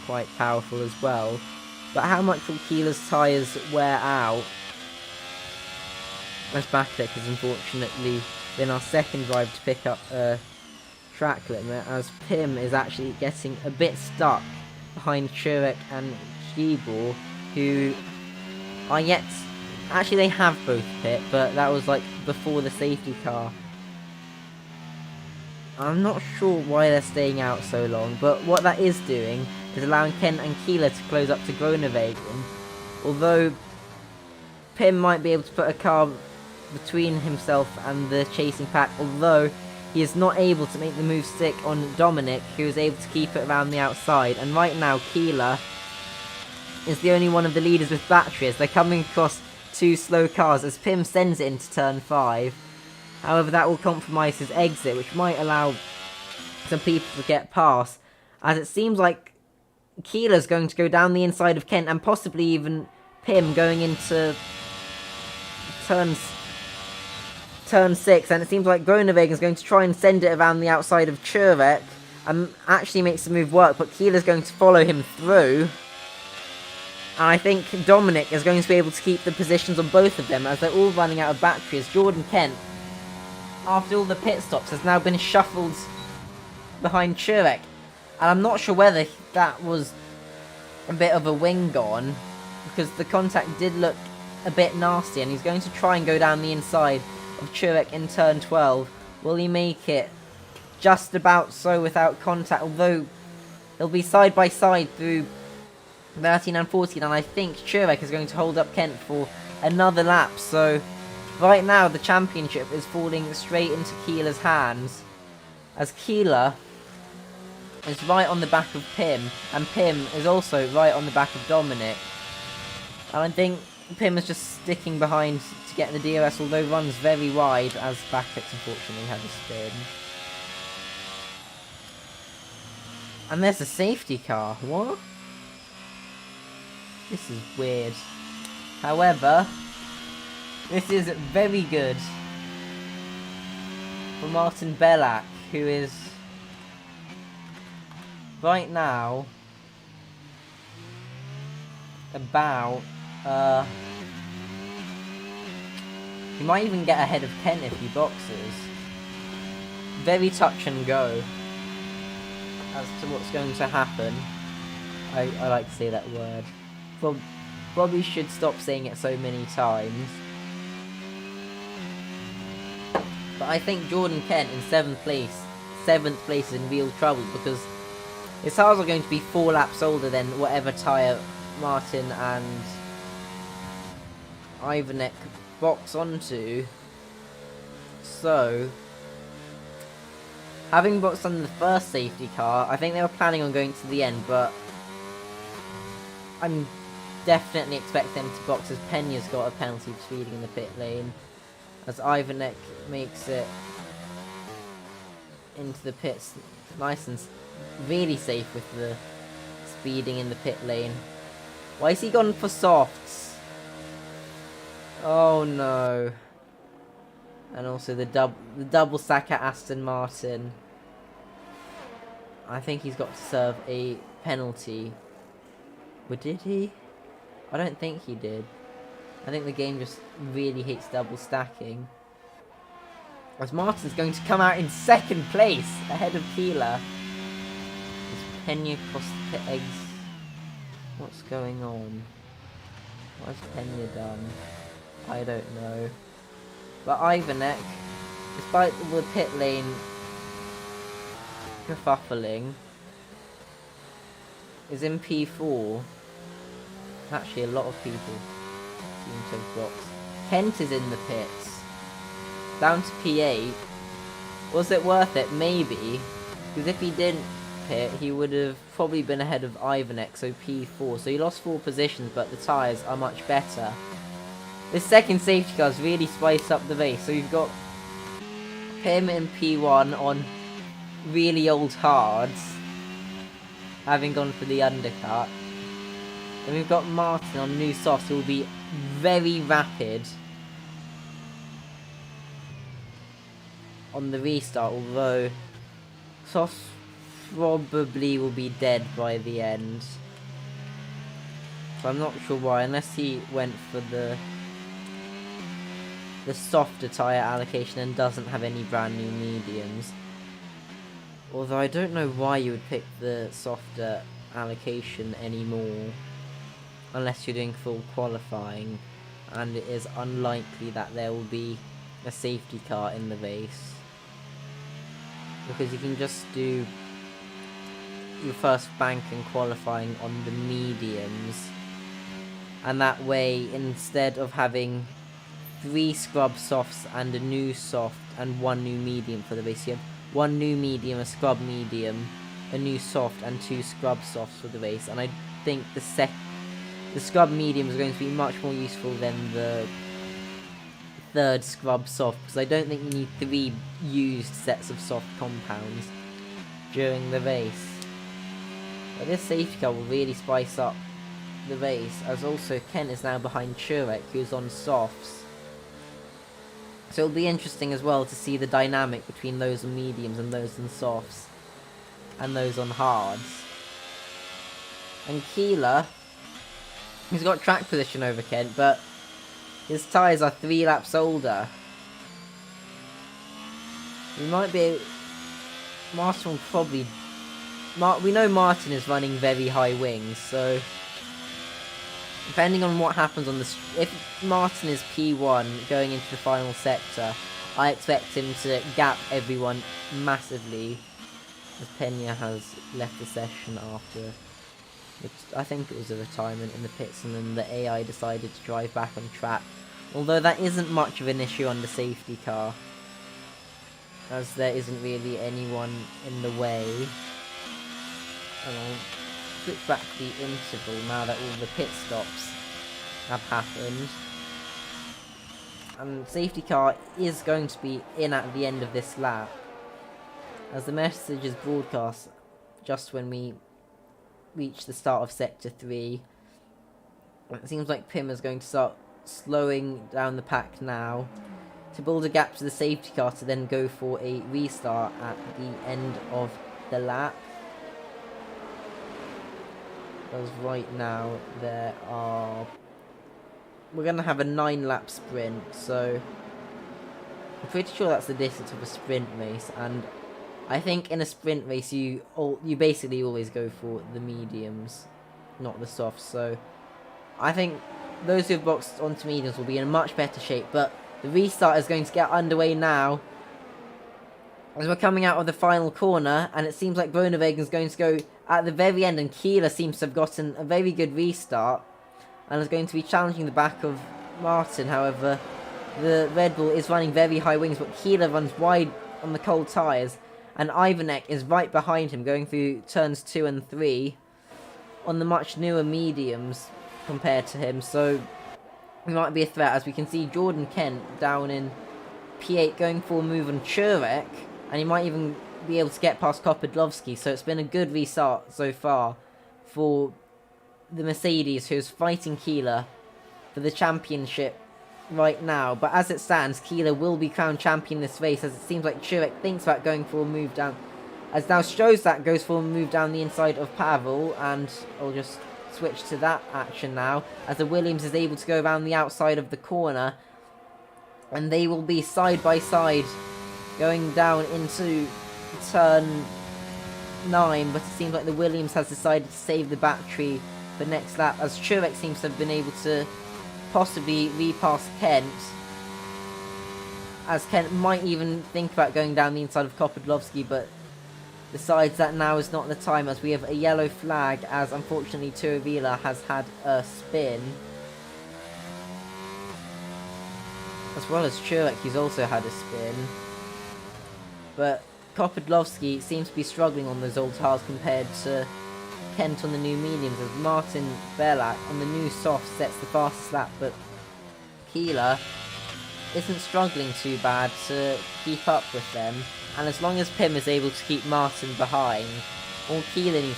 quite powerful as well. But how much will Keeler's tyres wear out? As Bakalik has unfortunately been our second drive to pick up a track limit, as Pim is actually getting a bit stuck behind Churek and Shibor, who are yet... Actually, they have both pit, but that was like before the safety car. I'm not sure why they're staying out so long, but what that is doing is allowing Kent and Keeler to close up to Groenewegen. Although Pim might be able to put a car between himself and the chasing pack, although he is not able to make the move stick on Dominic, who is able to keep it around the outside. And right now, Keeler is the only one of the leaders with battery, as they're coming across 2 slow cars as Pim sends it into turn 5. However, that will compromise his exit, which might allow some people to get past, as it seems like Keeler's going to go down the inside of Kent, and possibly even Pim going into turn 6, and it seems like Groenewegen is going to try and send it around the outside of Churek, and actually makes the move work, but Keeler's going to follow him through. And I think Dominic is going to be able to keep the positions on both of them, as they're all running out of batteries. Jordan Kent, after all the pit stops, has now been shuffled behind Churek. And I'm not sure whether that was a bit of a wing on, because the contact did look a bit nasty, and he's going to try and go down the inside of Churek in turn 12. Will he make it? Just about so without contact, although he'll be side by side through 13 and 14, and I think Churek is going to hold up Kent for another lap. So right now the championship is falling straight into Keeler's hands, as Keeler is right on the back of Pim, and Pim is also right on the back of Dominic. And I think Pim is just sticking behind to get the DRS, although runs very wide as Backets unfortunately had a spin. And there's a safety car. What? This is weird. However, this is very good for Martin Bellac, who is right now about he might even get ahead of Kent if he boxes. Very touch and go as to what's going to happen. I like to say that word. Probably should stop saying it so many times. But I think Jordan Kent in 7th place is in real trouble, because his tyres are going to be 4 laps older than whatever tyre Martin and Ivanek box onto. So, having boxed on the first safety car, I think they were planning on going to the end, but I'm definitely expect them to box as Peña's got a penalty for speeding in the pit lane, as Ivanek makes it into the pits nice and really safe with the speeding in the pit lane. Why is he gone for softs? Oh no. And also the double sack at Aston Martin. I think he's got to serve a penalty. But did he? I don't think he did. I think the game just really hates double stacking. As Martin's going to come out in 2nd place ahead of Keeler. Is Peña cross the pit eggs? What's going on? What has Peña done? I don't know. But Ivanek, despite the pit lane kerfuffling, is in P4. Actually, a lot of people seem to have boxed. Kent is in the pits. Down to P8. Was it worth it? Maybe. Because if he didn't pit, he would have probably been ahead of Ivanek, so P4. So he lost 4 positions, but the tyres are much better. This second safety car's really spiced up the race. So you've got Pim in P1 on really old hards, having gone for the undercut. And we've got Martin on new softs, who will be very rapid on the restart, although softs probably will be dead by the end. So I'm not sure why, unless he went for the softer tyre allocation and doesn't have any brand new mediums. Although I don't know why you would pick the softer allocation anymore, unless you're doing full qualifying, and it is unlikely that there will be a safety car in the race, because you can just do your first bank and qualifying on the mediums, and that way, instead of having 3 scrub softs and a new soft and 1 new medium for the race, you have 1 new medium, a scrub medium, a new soft, and 2 scrub softs for the race. And I think the scrub medium is going to be much more useful than the 3rd scrub soft, because I don't think you need 3 used sets of soft compounds during the race. But this safety car will really spice up the race, as also Kent is now behind Churek, who's on softs. So it'll be interesting as well to see the dynamic between those on mediums and those on softs, and those on hards. And Keeler, he's got track position over Kent, but his tyres are 3 laps older. We might be... Martin will probably... we know Martin is running very high wings, so... Depending on what happens on the... If Martin is P1 going into the final sector, I expect him to gap everyone massively, as Peña has left the session after... I think it was a retirement in the pits, and then the AI decided to drive back on track. Although that isn't much of an issue on the safety car, as there isn't really anyone in the way. And I'll switch back to the interval now that all the pit stops have happened. And safety car is going to be in at the end of this lap, as the message is broadcast just when we reach the start of Sector 3. It seems like Pim is going to start slowing down the pack now to build a gap to the safety car to then go for a restart at the end of the lap. Because right now we're going to have a 9-lap sprint, so I'm pretty sure that's the distance of a sprint race, and I think in a sprint race you basically always go for the mediums, not the softs, so I think those who have boxed onto mediums will be in a much better shape, but the restart is going to get underway now as we're coming out of the final corner, and it seems like Groenewegen is going to go at the very end, and Keeler seems to have gotten a very good restart and is going to be challenging the back of Martin. However, the Red Bull is running very high wings, but Keeler runs wide on the cold tyres, and Ivanek is right behind him going through turns 2 and 3 on the much newer mediums compared to him, so he might be a threat, as we can see Jordan Kent down in P8 going for a move on Churek, and he might even be able to get past Kopodlovsky, so it's been a good restart so far for the Mercedes, who's fighting Keeler for the championship right now. But as it stands, Keeler will be crowned champion this race, as it seems like Churek thinks about going for a move down, as now Strozak goes for a move down the inside of Pavel, and I'll just switch to that action now, as the Williams is able to go around the outside of the corner, and they will be side by side going down into turn 9, but it seems like the Williams has decided to save the battery for next lap, as Churek seems to have been able to possibly repass Kent, as Kent might even think about going down the inside of Kopodlovsky, but decides that now is not the time, as we have a yellow flag, as unfortunately Turavila has had a spin, as well as Churek, who's also had a spin. But Kopodlovsky seems to be struggling on those old tyres compared to Kent on the new mediums, as Martin Belak on the new soft sets the fastest lap, but Keeler isn't struggling too bad to keep up with them, and as long as Pim is able to keep Martin behind, all Keeler needs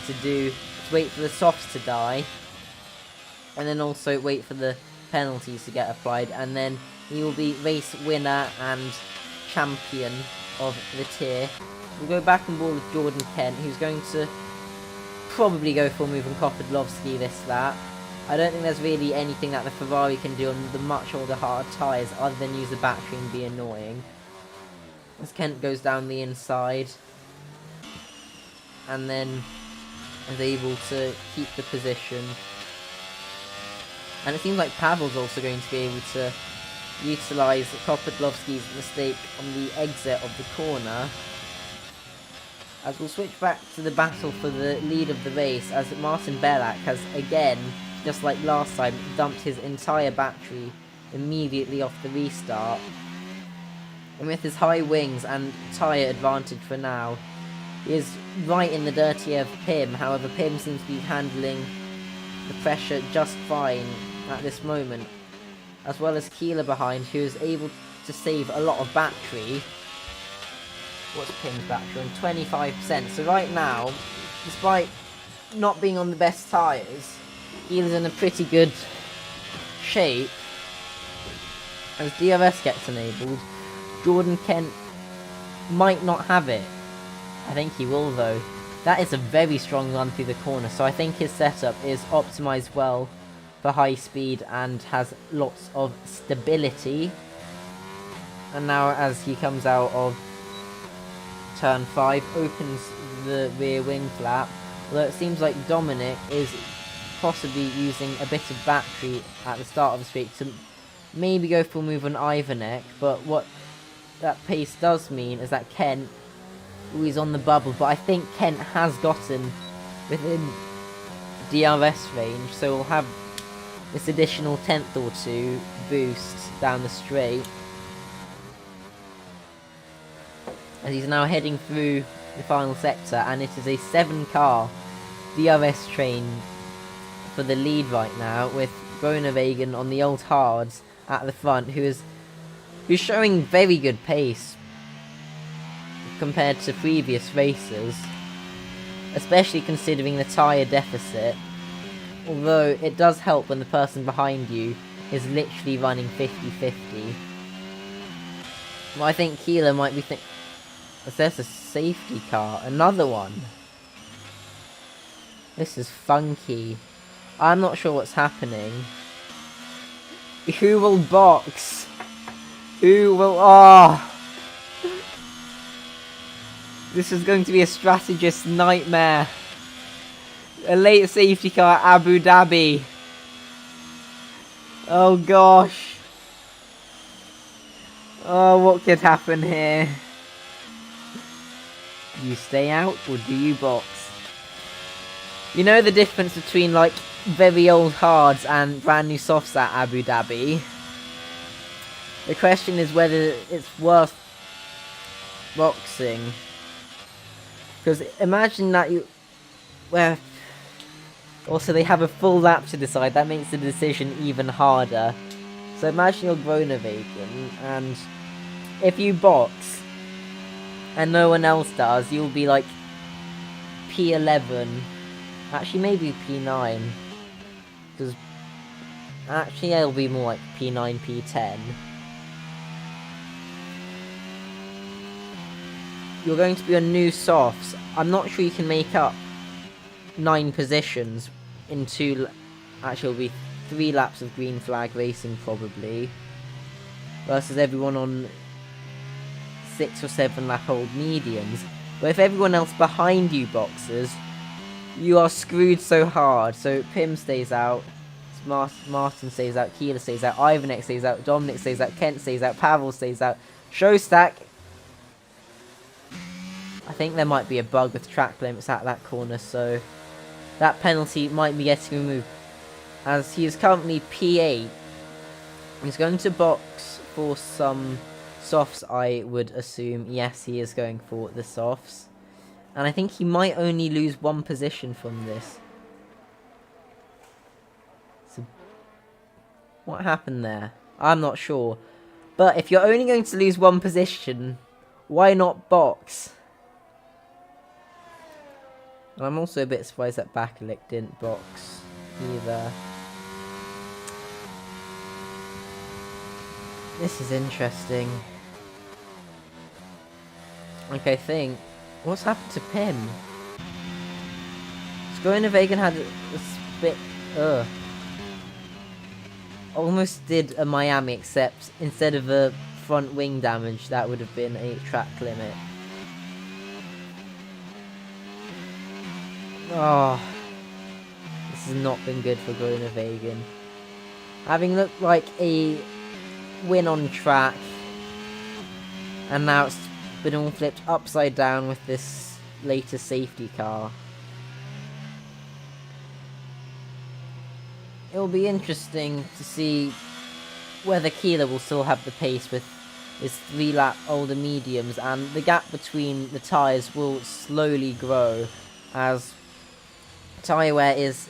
to do is wait for the softs to die, and then also wait for the penalties to get applied, and then he will be race winner and champion of the tier. We'll go back and ball with Jordan Kent, who's going to probably go for a move on Kopodlovsky this lap. I don't think there's really anything that the Ferrari can do on the much older hard tyres other than use the battery and be annoying. As Kent goes down the inside and then is able to keep the position. And it seems like Pavel's also going to be able to utilise Kopodlovsky's mistake on the exit of the corner. As we'll switch back to the battle for the lead of the race, as Martin Belak has again, just like last time, dumped his entire battery immediately off the restart. And with his high wings and tyre advantage for now, he is right in the dirty of Pim. However, Pim seems to be handling the pressure just fine at this moment, as well as Keeler behind, who is able to save a lot of battery. What's Pim's battery on? 25%. So right now, despite not being on the best tyres, Keeler's in a pretty good shape. As DRS gets enabled, Jordan Kent might not have it. I think he will though. That is a very strong run through the corner, so I think his setup is optimised well for high speed and has lots of stability. And now as he comes out of turn 5, opens the rear wing flap, although it seems like Dominic is possibly using a bit of battery at the start of the straight to maybe go for a move on Ivanek, but what that pace does mean is that Kent, who is on the bubble, but I think Kent has gotten within DRS range, so we'll have this additional 10th or 2 boost down the straight. As he's now heading through the final sector, and it is a 7-car DRS train for the lead right now, with Groenewegen on the old hards at the front, who's showing very good pace compared to previous races, especially considering the tyre deficit. Although it does help when the person behind you is literally running 50-50. Well, I think Keeler might be there's a safety car, another one. This is funky. I'm not sure what's happening. Who will box? Who will... Oh! This is going to be a strategist's nightmare. A late safety car at Abu Dhabi. Oh gosh. Oh, what could happen here? Do you stay out or do you box? You know the difference between like very old hards and brand new softs at Abu Dhabi? The question is whether it's worth boxing. Because imagine that where also they have a full lap to decide. That makes the decision even harder. So imagine you're Groenewegen, and if you box and no one else does, you'll be like P11. Actually, maybe P9. Because actually, it'll be more like P9, P10. You're going to be on new softs. I'm not sure you can make up 9 positions in 2... Actually, it'll be 3 laps of green flag racing, probably. Versus everyone on 6 or 7 lap old mediums. But if everyone else behind you boxes, you are screwed so hard. So Pim stays out, Martin stays out, Keeler stays out, Ivanek stays out, Dominic stays out, Kent stays out, Pavel stays out, Showstack. I think there might be a bug with track limits at that corner, so that penalty might be getting removed. As he is currently P8, he's going to box for some softs, I would assume. Yes, he is going for the softs. And I think he might only lose 1 position from this. So, what happened there? I'm not sure. But if you're only going to lose 1 position, why not box? And I'm also a bit surprised that Bakalik didn't box either. This is interesting. Okay, I think... What's happened to Pim? Groenewegen had a bit... Almost did a Miami, except instead of a front wing damage, that would have been a track limit. Oh, this has not been good for Groenewegen. Having looked like a win on track, and now it's been all flipped upside down with this latest safety car. It'll be interesting to see whether Keeler will still have the pace with his 3 lap older mediums, and the gap between the tyres will slowly grow as tyre wear is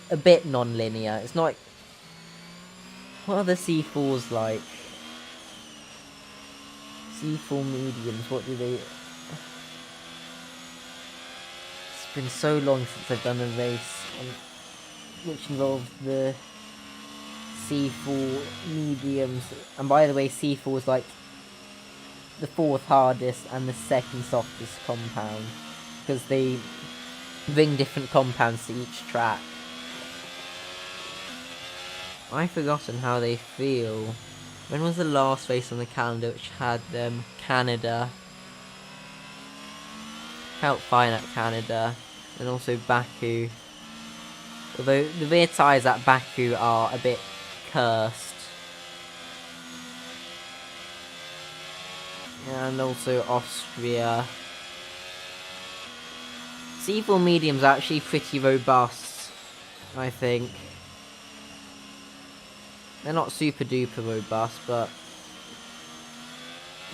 a bit non-linear. It's not like... What are the C4s like? C4 mediums, what do they... It's been so long since I've done a race which involved the C4 mediums. And by the way, C4 is like the 4th hardest and the 2nd softest compound, because they bring different compounds to each track. I've forgotten how they feel. When was the last race on the calendar which had Canada? Felt fine at Canada, and also Baku. Although the rear tyres at Baku are a bit cursed. And also Austria. C4 mediums are actually pretty robust, I think. They're not super duper robust, but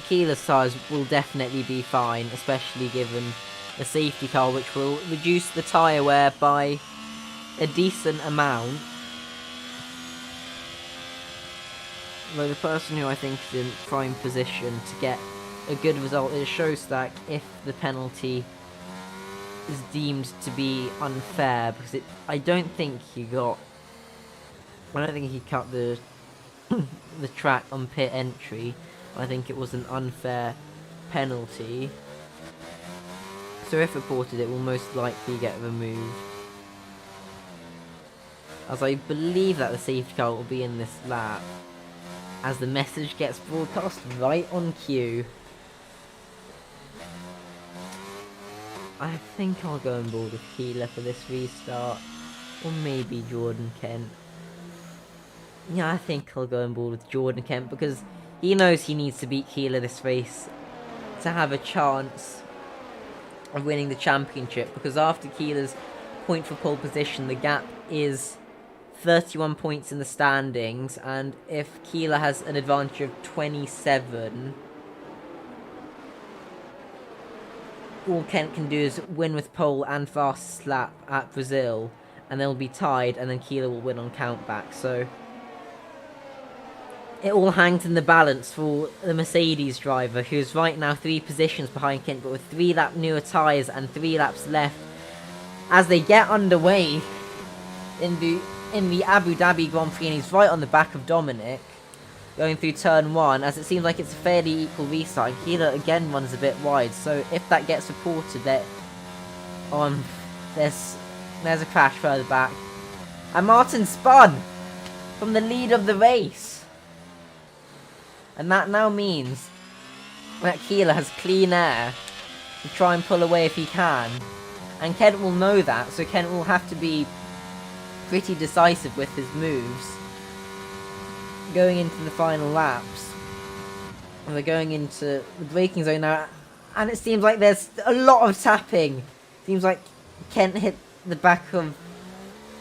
Keeler's tyres will definitely be fine, especially given the safety car, which will reduce the tyre wear by a decent amount. Though the person who I think is in prime position to get a good result is Showstack if the penalty is deemed to be unfair, because I don't think he cut the the track on pit entry. I think it was an unfair penalty. So if reported, it will most likely get removed, as I believe that the safety car will be in this lap, as the message gets broadcast right on cue. I think I'll go on board with Keeler for this restart, or maybe Jordan Kent. Yeah, I think I'll go on board with Jordan Kent, because he knows he needs to beat Keeler this race to have a chance of winning the championship, because after Keeler's point for pole position, the gap is 31 points in the standings, and if Keeler has an advantage of 27, all Kent can do is win with pole and fastest lap at Brazil, and they'll be tied, and then Keeler will win on countback. So it all hangs in the balance for the Mercedes driver, who's right now 3 positions behind Kent, but with 3 lap newer tyres and 3 laps left as they get underway in the Abu Dhabi Grand Prix, and he's right on the back of Dominic going through turn 1, as it seems like it's a fairly equal restart. And Keeler again runs a bit wide, so if that gets reported, that there's a crash further back, and Martin spun from the lead of the race, and that now means that Keeler has clean air to try and pull away if he can, and Kent will know that, so Kent will have to be pretty decisive with his moves going into the final laps. And they're going into the braking zone now, and it seems like there's a lot of tapping. Seems like Kent hit the back of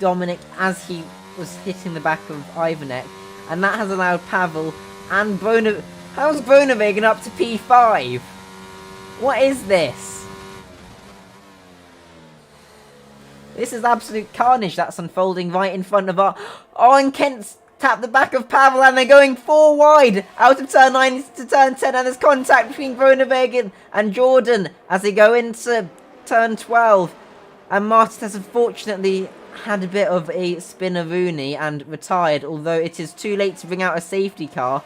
Dominic as he was hitting the back of Ivanek, and that has allowed Pavel and how's Groenewegen up to P5? What is this? This is absolute carnage that's unfolding right in front of our... Oh, and Kent's tapped the back of Pavel, and they're going 4 wide out of turn 9 to turn 10, and there's contact between Groenewegen and Jordan as they go into turn 12. And Martin has unfortunately had a bit of a spinneroonie and retired, although it is too late to bring out a safety car,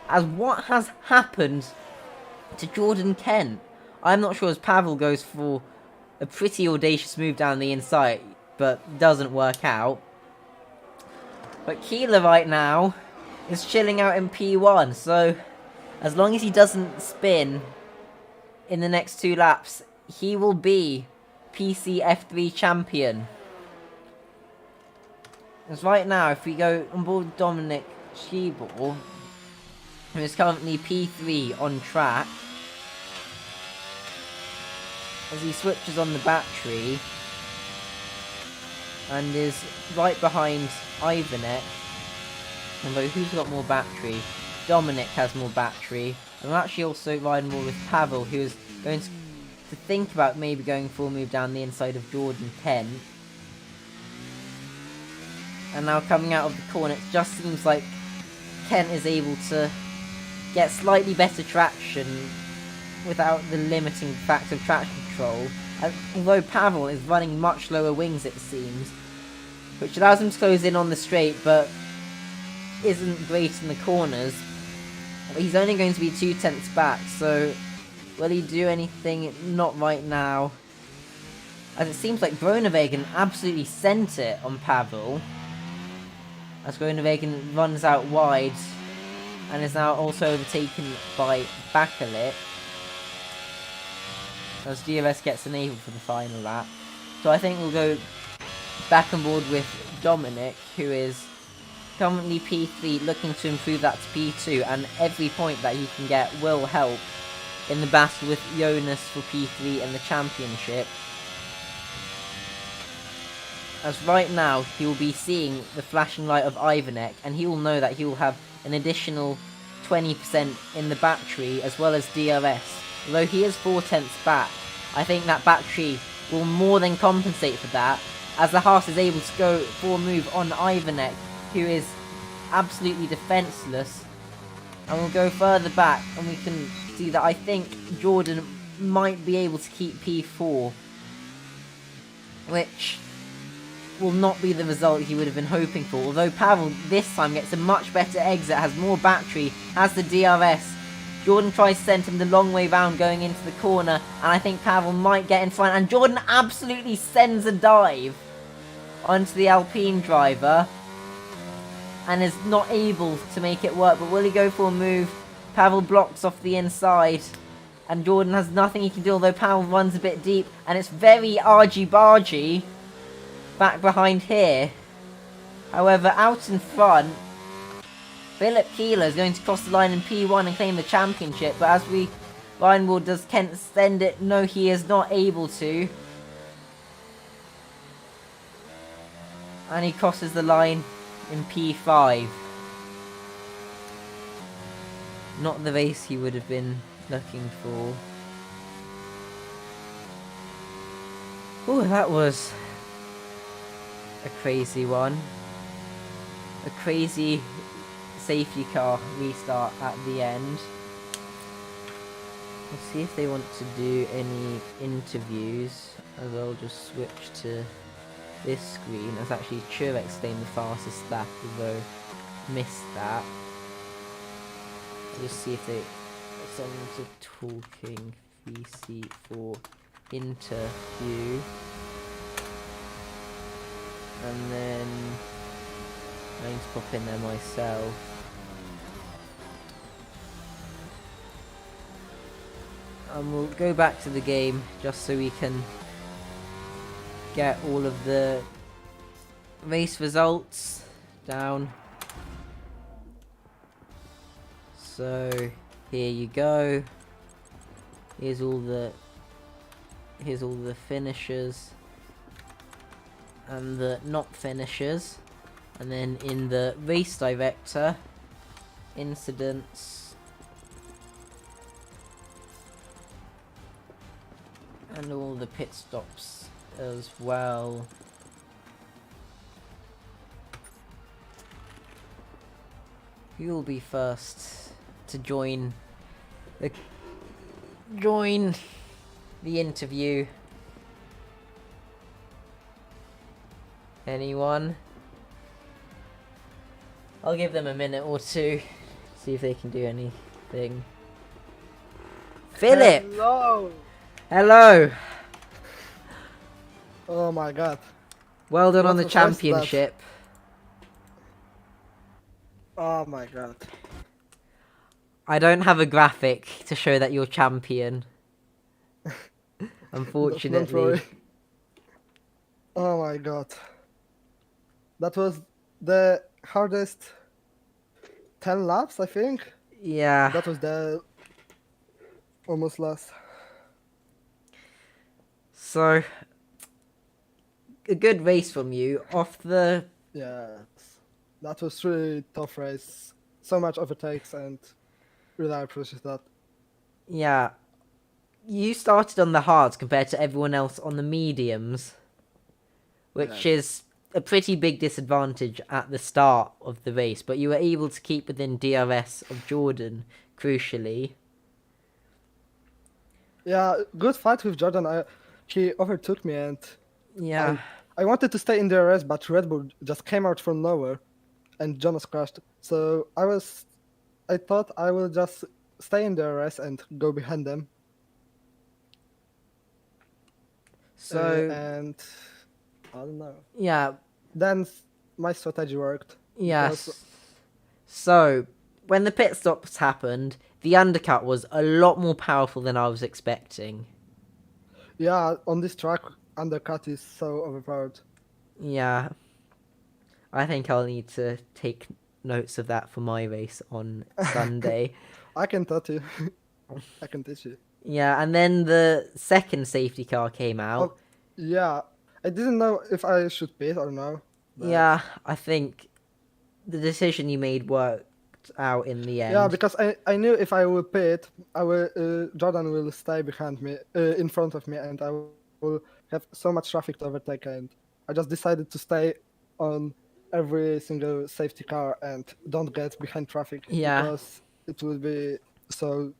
as what has happened to Jordan Kent? I'm not sure, as Pavel goes for a pretty audacious move down the inside, but doesn't work out. But Keeler right now is chilling out in P1, so as long as he doesn't spin in the next 2 laps, he will be PC F3 champion. As right now, if we go on board Dominic Schiebel, who is currently P3 on track, as he switches on the battery and is right behind Ivanek. Although, who's got more battery? Dominic has more battery. And I'm actually also riding more with Pavel, who is going to think about maybe going full move down the inside of Jordan Kent. And now coming out of the corner, it just seems like Kent is able to get slightly better traction without the limiting factor of traction control. Although Pavel is running much lower wings, it seems, which allows him to close in on the straight, but isn't great in the corners. But he's only going to be 2/10 back, so will he do anything? Not right now. As it seems like Groenewegen absolutely sent it on Pavel, as Groenewegen runs out wide and is now also overtaken by Bakelit, as DRS gets enabled for the final lap. So I think we'll go back on board with Dominic, who is currently P3, looking to improve that to P2, and every point that he can get will help in the battle with Jonas for P3 and the championship. As right now, he will be seeing the flashing light of Ivanek, and he will know that he will have an additional 20% in the battery, as well as DRS. Although he is 4/10 back, I think that battery will more than compensate for that, as the Haas is able to go for a move on Ivanek, who is absolutely defenseless And we'll go further back and we can see that I think Jordan might be able to keep P4. Which will not be the result he would have been hoping for. Although Pavel this time gets a much better exit, has more battery, has the DRS. Jordan tries to send him the long way round going into the corner, and I think Pavel might get in front, and Jordan absolutely sends a dive onto the Alpine driver and is not able to make it work. But will he go for a move? Pavel blocks off the inside and Jordan has nothing he can do, although Pavel runs a bit deep and it's very argy-bargy back behind here. However, out in front, Philip Keeler is going to cross the line in P1 and claim the championship, but as we... Reinwald, does Kent send it? No, he is not able to. And he crosses the line in P5. Not the race he would have been looking for. Oh, that was a crazy one. A crazy safety car restart at the end. Let's see if they want to do any interviews, as I'll just switch to this screen. As actually Truex claimed the fastest lap, although missed that. Just see if they send them to talking VC for interview. And then I'm going to pop in there myself. And we'll go back to the game just so we can get all of the race results down. So here you go. Here's all the finishers and the not finishers. And then in the race director, incidents, and all the pit stops as well. Who will be first to join the interview? Anyone? I'll give them a minute or two, see if they can do anything. Philip! Hello! Hello! Oh my god. Well done on the What was championship. Oh my god. I don't have a graphic to show that you're champion. Don't Unfortunately. worry. Oh my god. That was the hardest 10 laps, I think. Yeah. That was the almost last. So, a good race from you. Off the... Yes. That was really tough race. So much overtakes and really I appreciate that. Yeah. You started on the hards compared to everyone else on the mediums. Which is a pretty big disadvantage at the start of the race. But you were able to keep within DRS of Jordan, crucially. Yeah, good fight with Jordan. He overtook me and Yeah. I wanted to stay in the RS, but Red Bull just came out from nowhere and Jonas crashed. So I thought I will just stay in the RS and go behind them. So, and I don't know. yeah. Then my strategy worked. Yes. because- So, when the pit stops happened, the undercut was a lot more powerful than I was expecting. Yeah, on this track, undercut is so overpowered. Yeah. I think I'll need to take notes of that for my race on Sunday. I can tell you. I can teach you. Yeah, and then the second safety car came out. Yeah, I didn't know if I should pit or no. but- Yeah, I think the decision you made worked out in the end. Yeah, because I knew if I will pit, Jordan will stay behind me, in front of me, and I will have so much traffic to overtake. And I just decided to stay on every single safety car and don't get behind traffic. Yeah. Because it would be so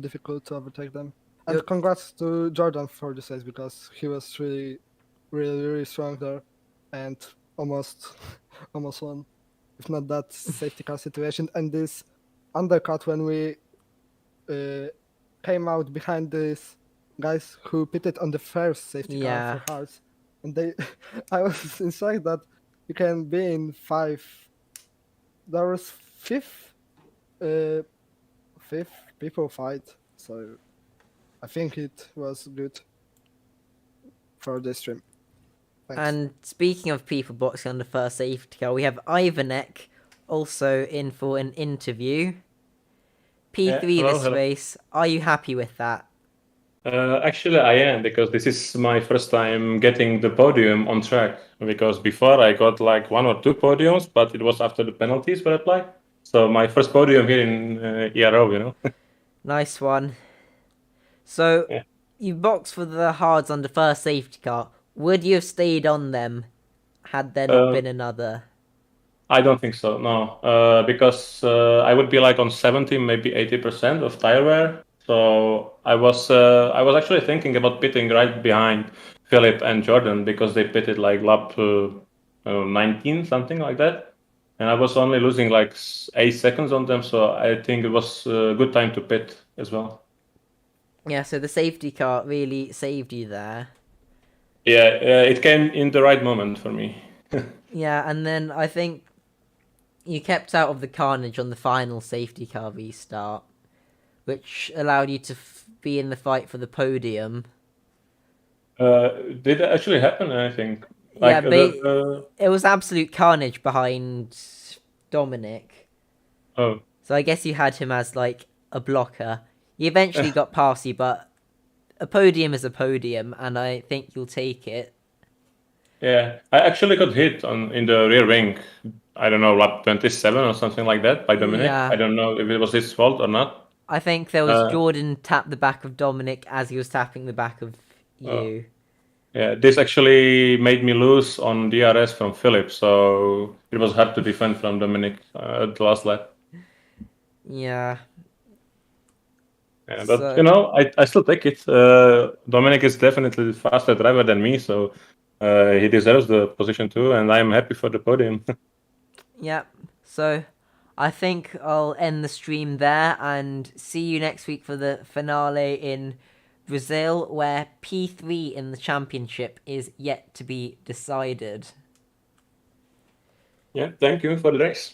difficult to overtake them. And Yep. congrats to Jordan for this race because he was really strong there, and almost almost won. If not that safety car situation and this undercut when we came out behind these guys who pitted on the first safety car Yeah. for Hearts, and they, I was in shock that you can be in five. There was fifth people fight, so I think it was good for the stream. Thanks. And speaking of people boxing on the first safety car, we have Ivanek also in for an interview. P3 hello, this hello. race. Are you happy with that? Actually, I am because this is my first time getting the podium on track. Because before I got like 1 or 2 podiums, but it was after the penalties were applied. So my first podium here in Ero, you know. Nice one. So Yeah. you boxed for the hards on the first safety car. Would you have stayed on them had there not been another? I don't think so. No, because I would be like on 70, maybe 80% of tire wear. So I was actually thinking about pitting right behind Philip and Jordan because they pitted like lap 19, something like that, and I was only losing like 8 seconds on them. So I think it was a good time to pit as well. Yeah, so the safety car really saved you there. Yeah, it came in the right moment for me. Yeah, and then I think you kept out of the carnage on the final safety car restart, which allowed you to be in the fight for the podium. Did it actually happen? I think. Yeah, Like it was absolute carnage behind Dominic. oh. So I guess you had him as like a blocker. He eventually got past you, but a podium is a podium, and I think you'll take it. Yeah, I actually got hit in the rear wing. I don't know, lap 27 or something like that by Dominic. Yeah. I don't know if it was his fault or not. I think there was Jordan tapped the back of Dominic as he was tapping the back of you. Yeah, this actually made me lose on DRS from Philip, so it was hard to defend from Dominic at the last lap. Yeah. Yeah, but you know, I still take it. Dominic is definitely the faster driver than me, so he deserves the position too, and I'm happy for the podium. Yep. So I think I'll end the stream there and see you next week for the finale in Brazil, where P3 in the championship is yet to be decided. Yeah, thank you for the race.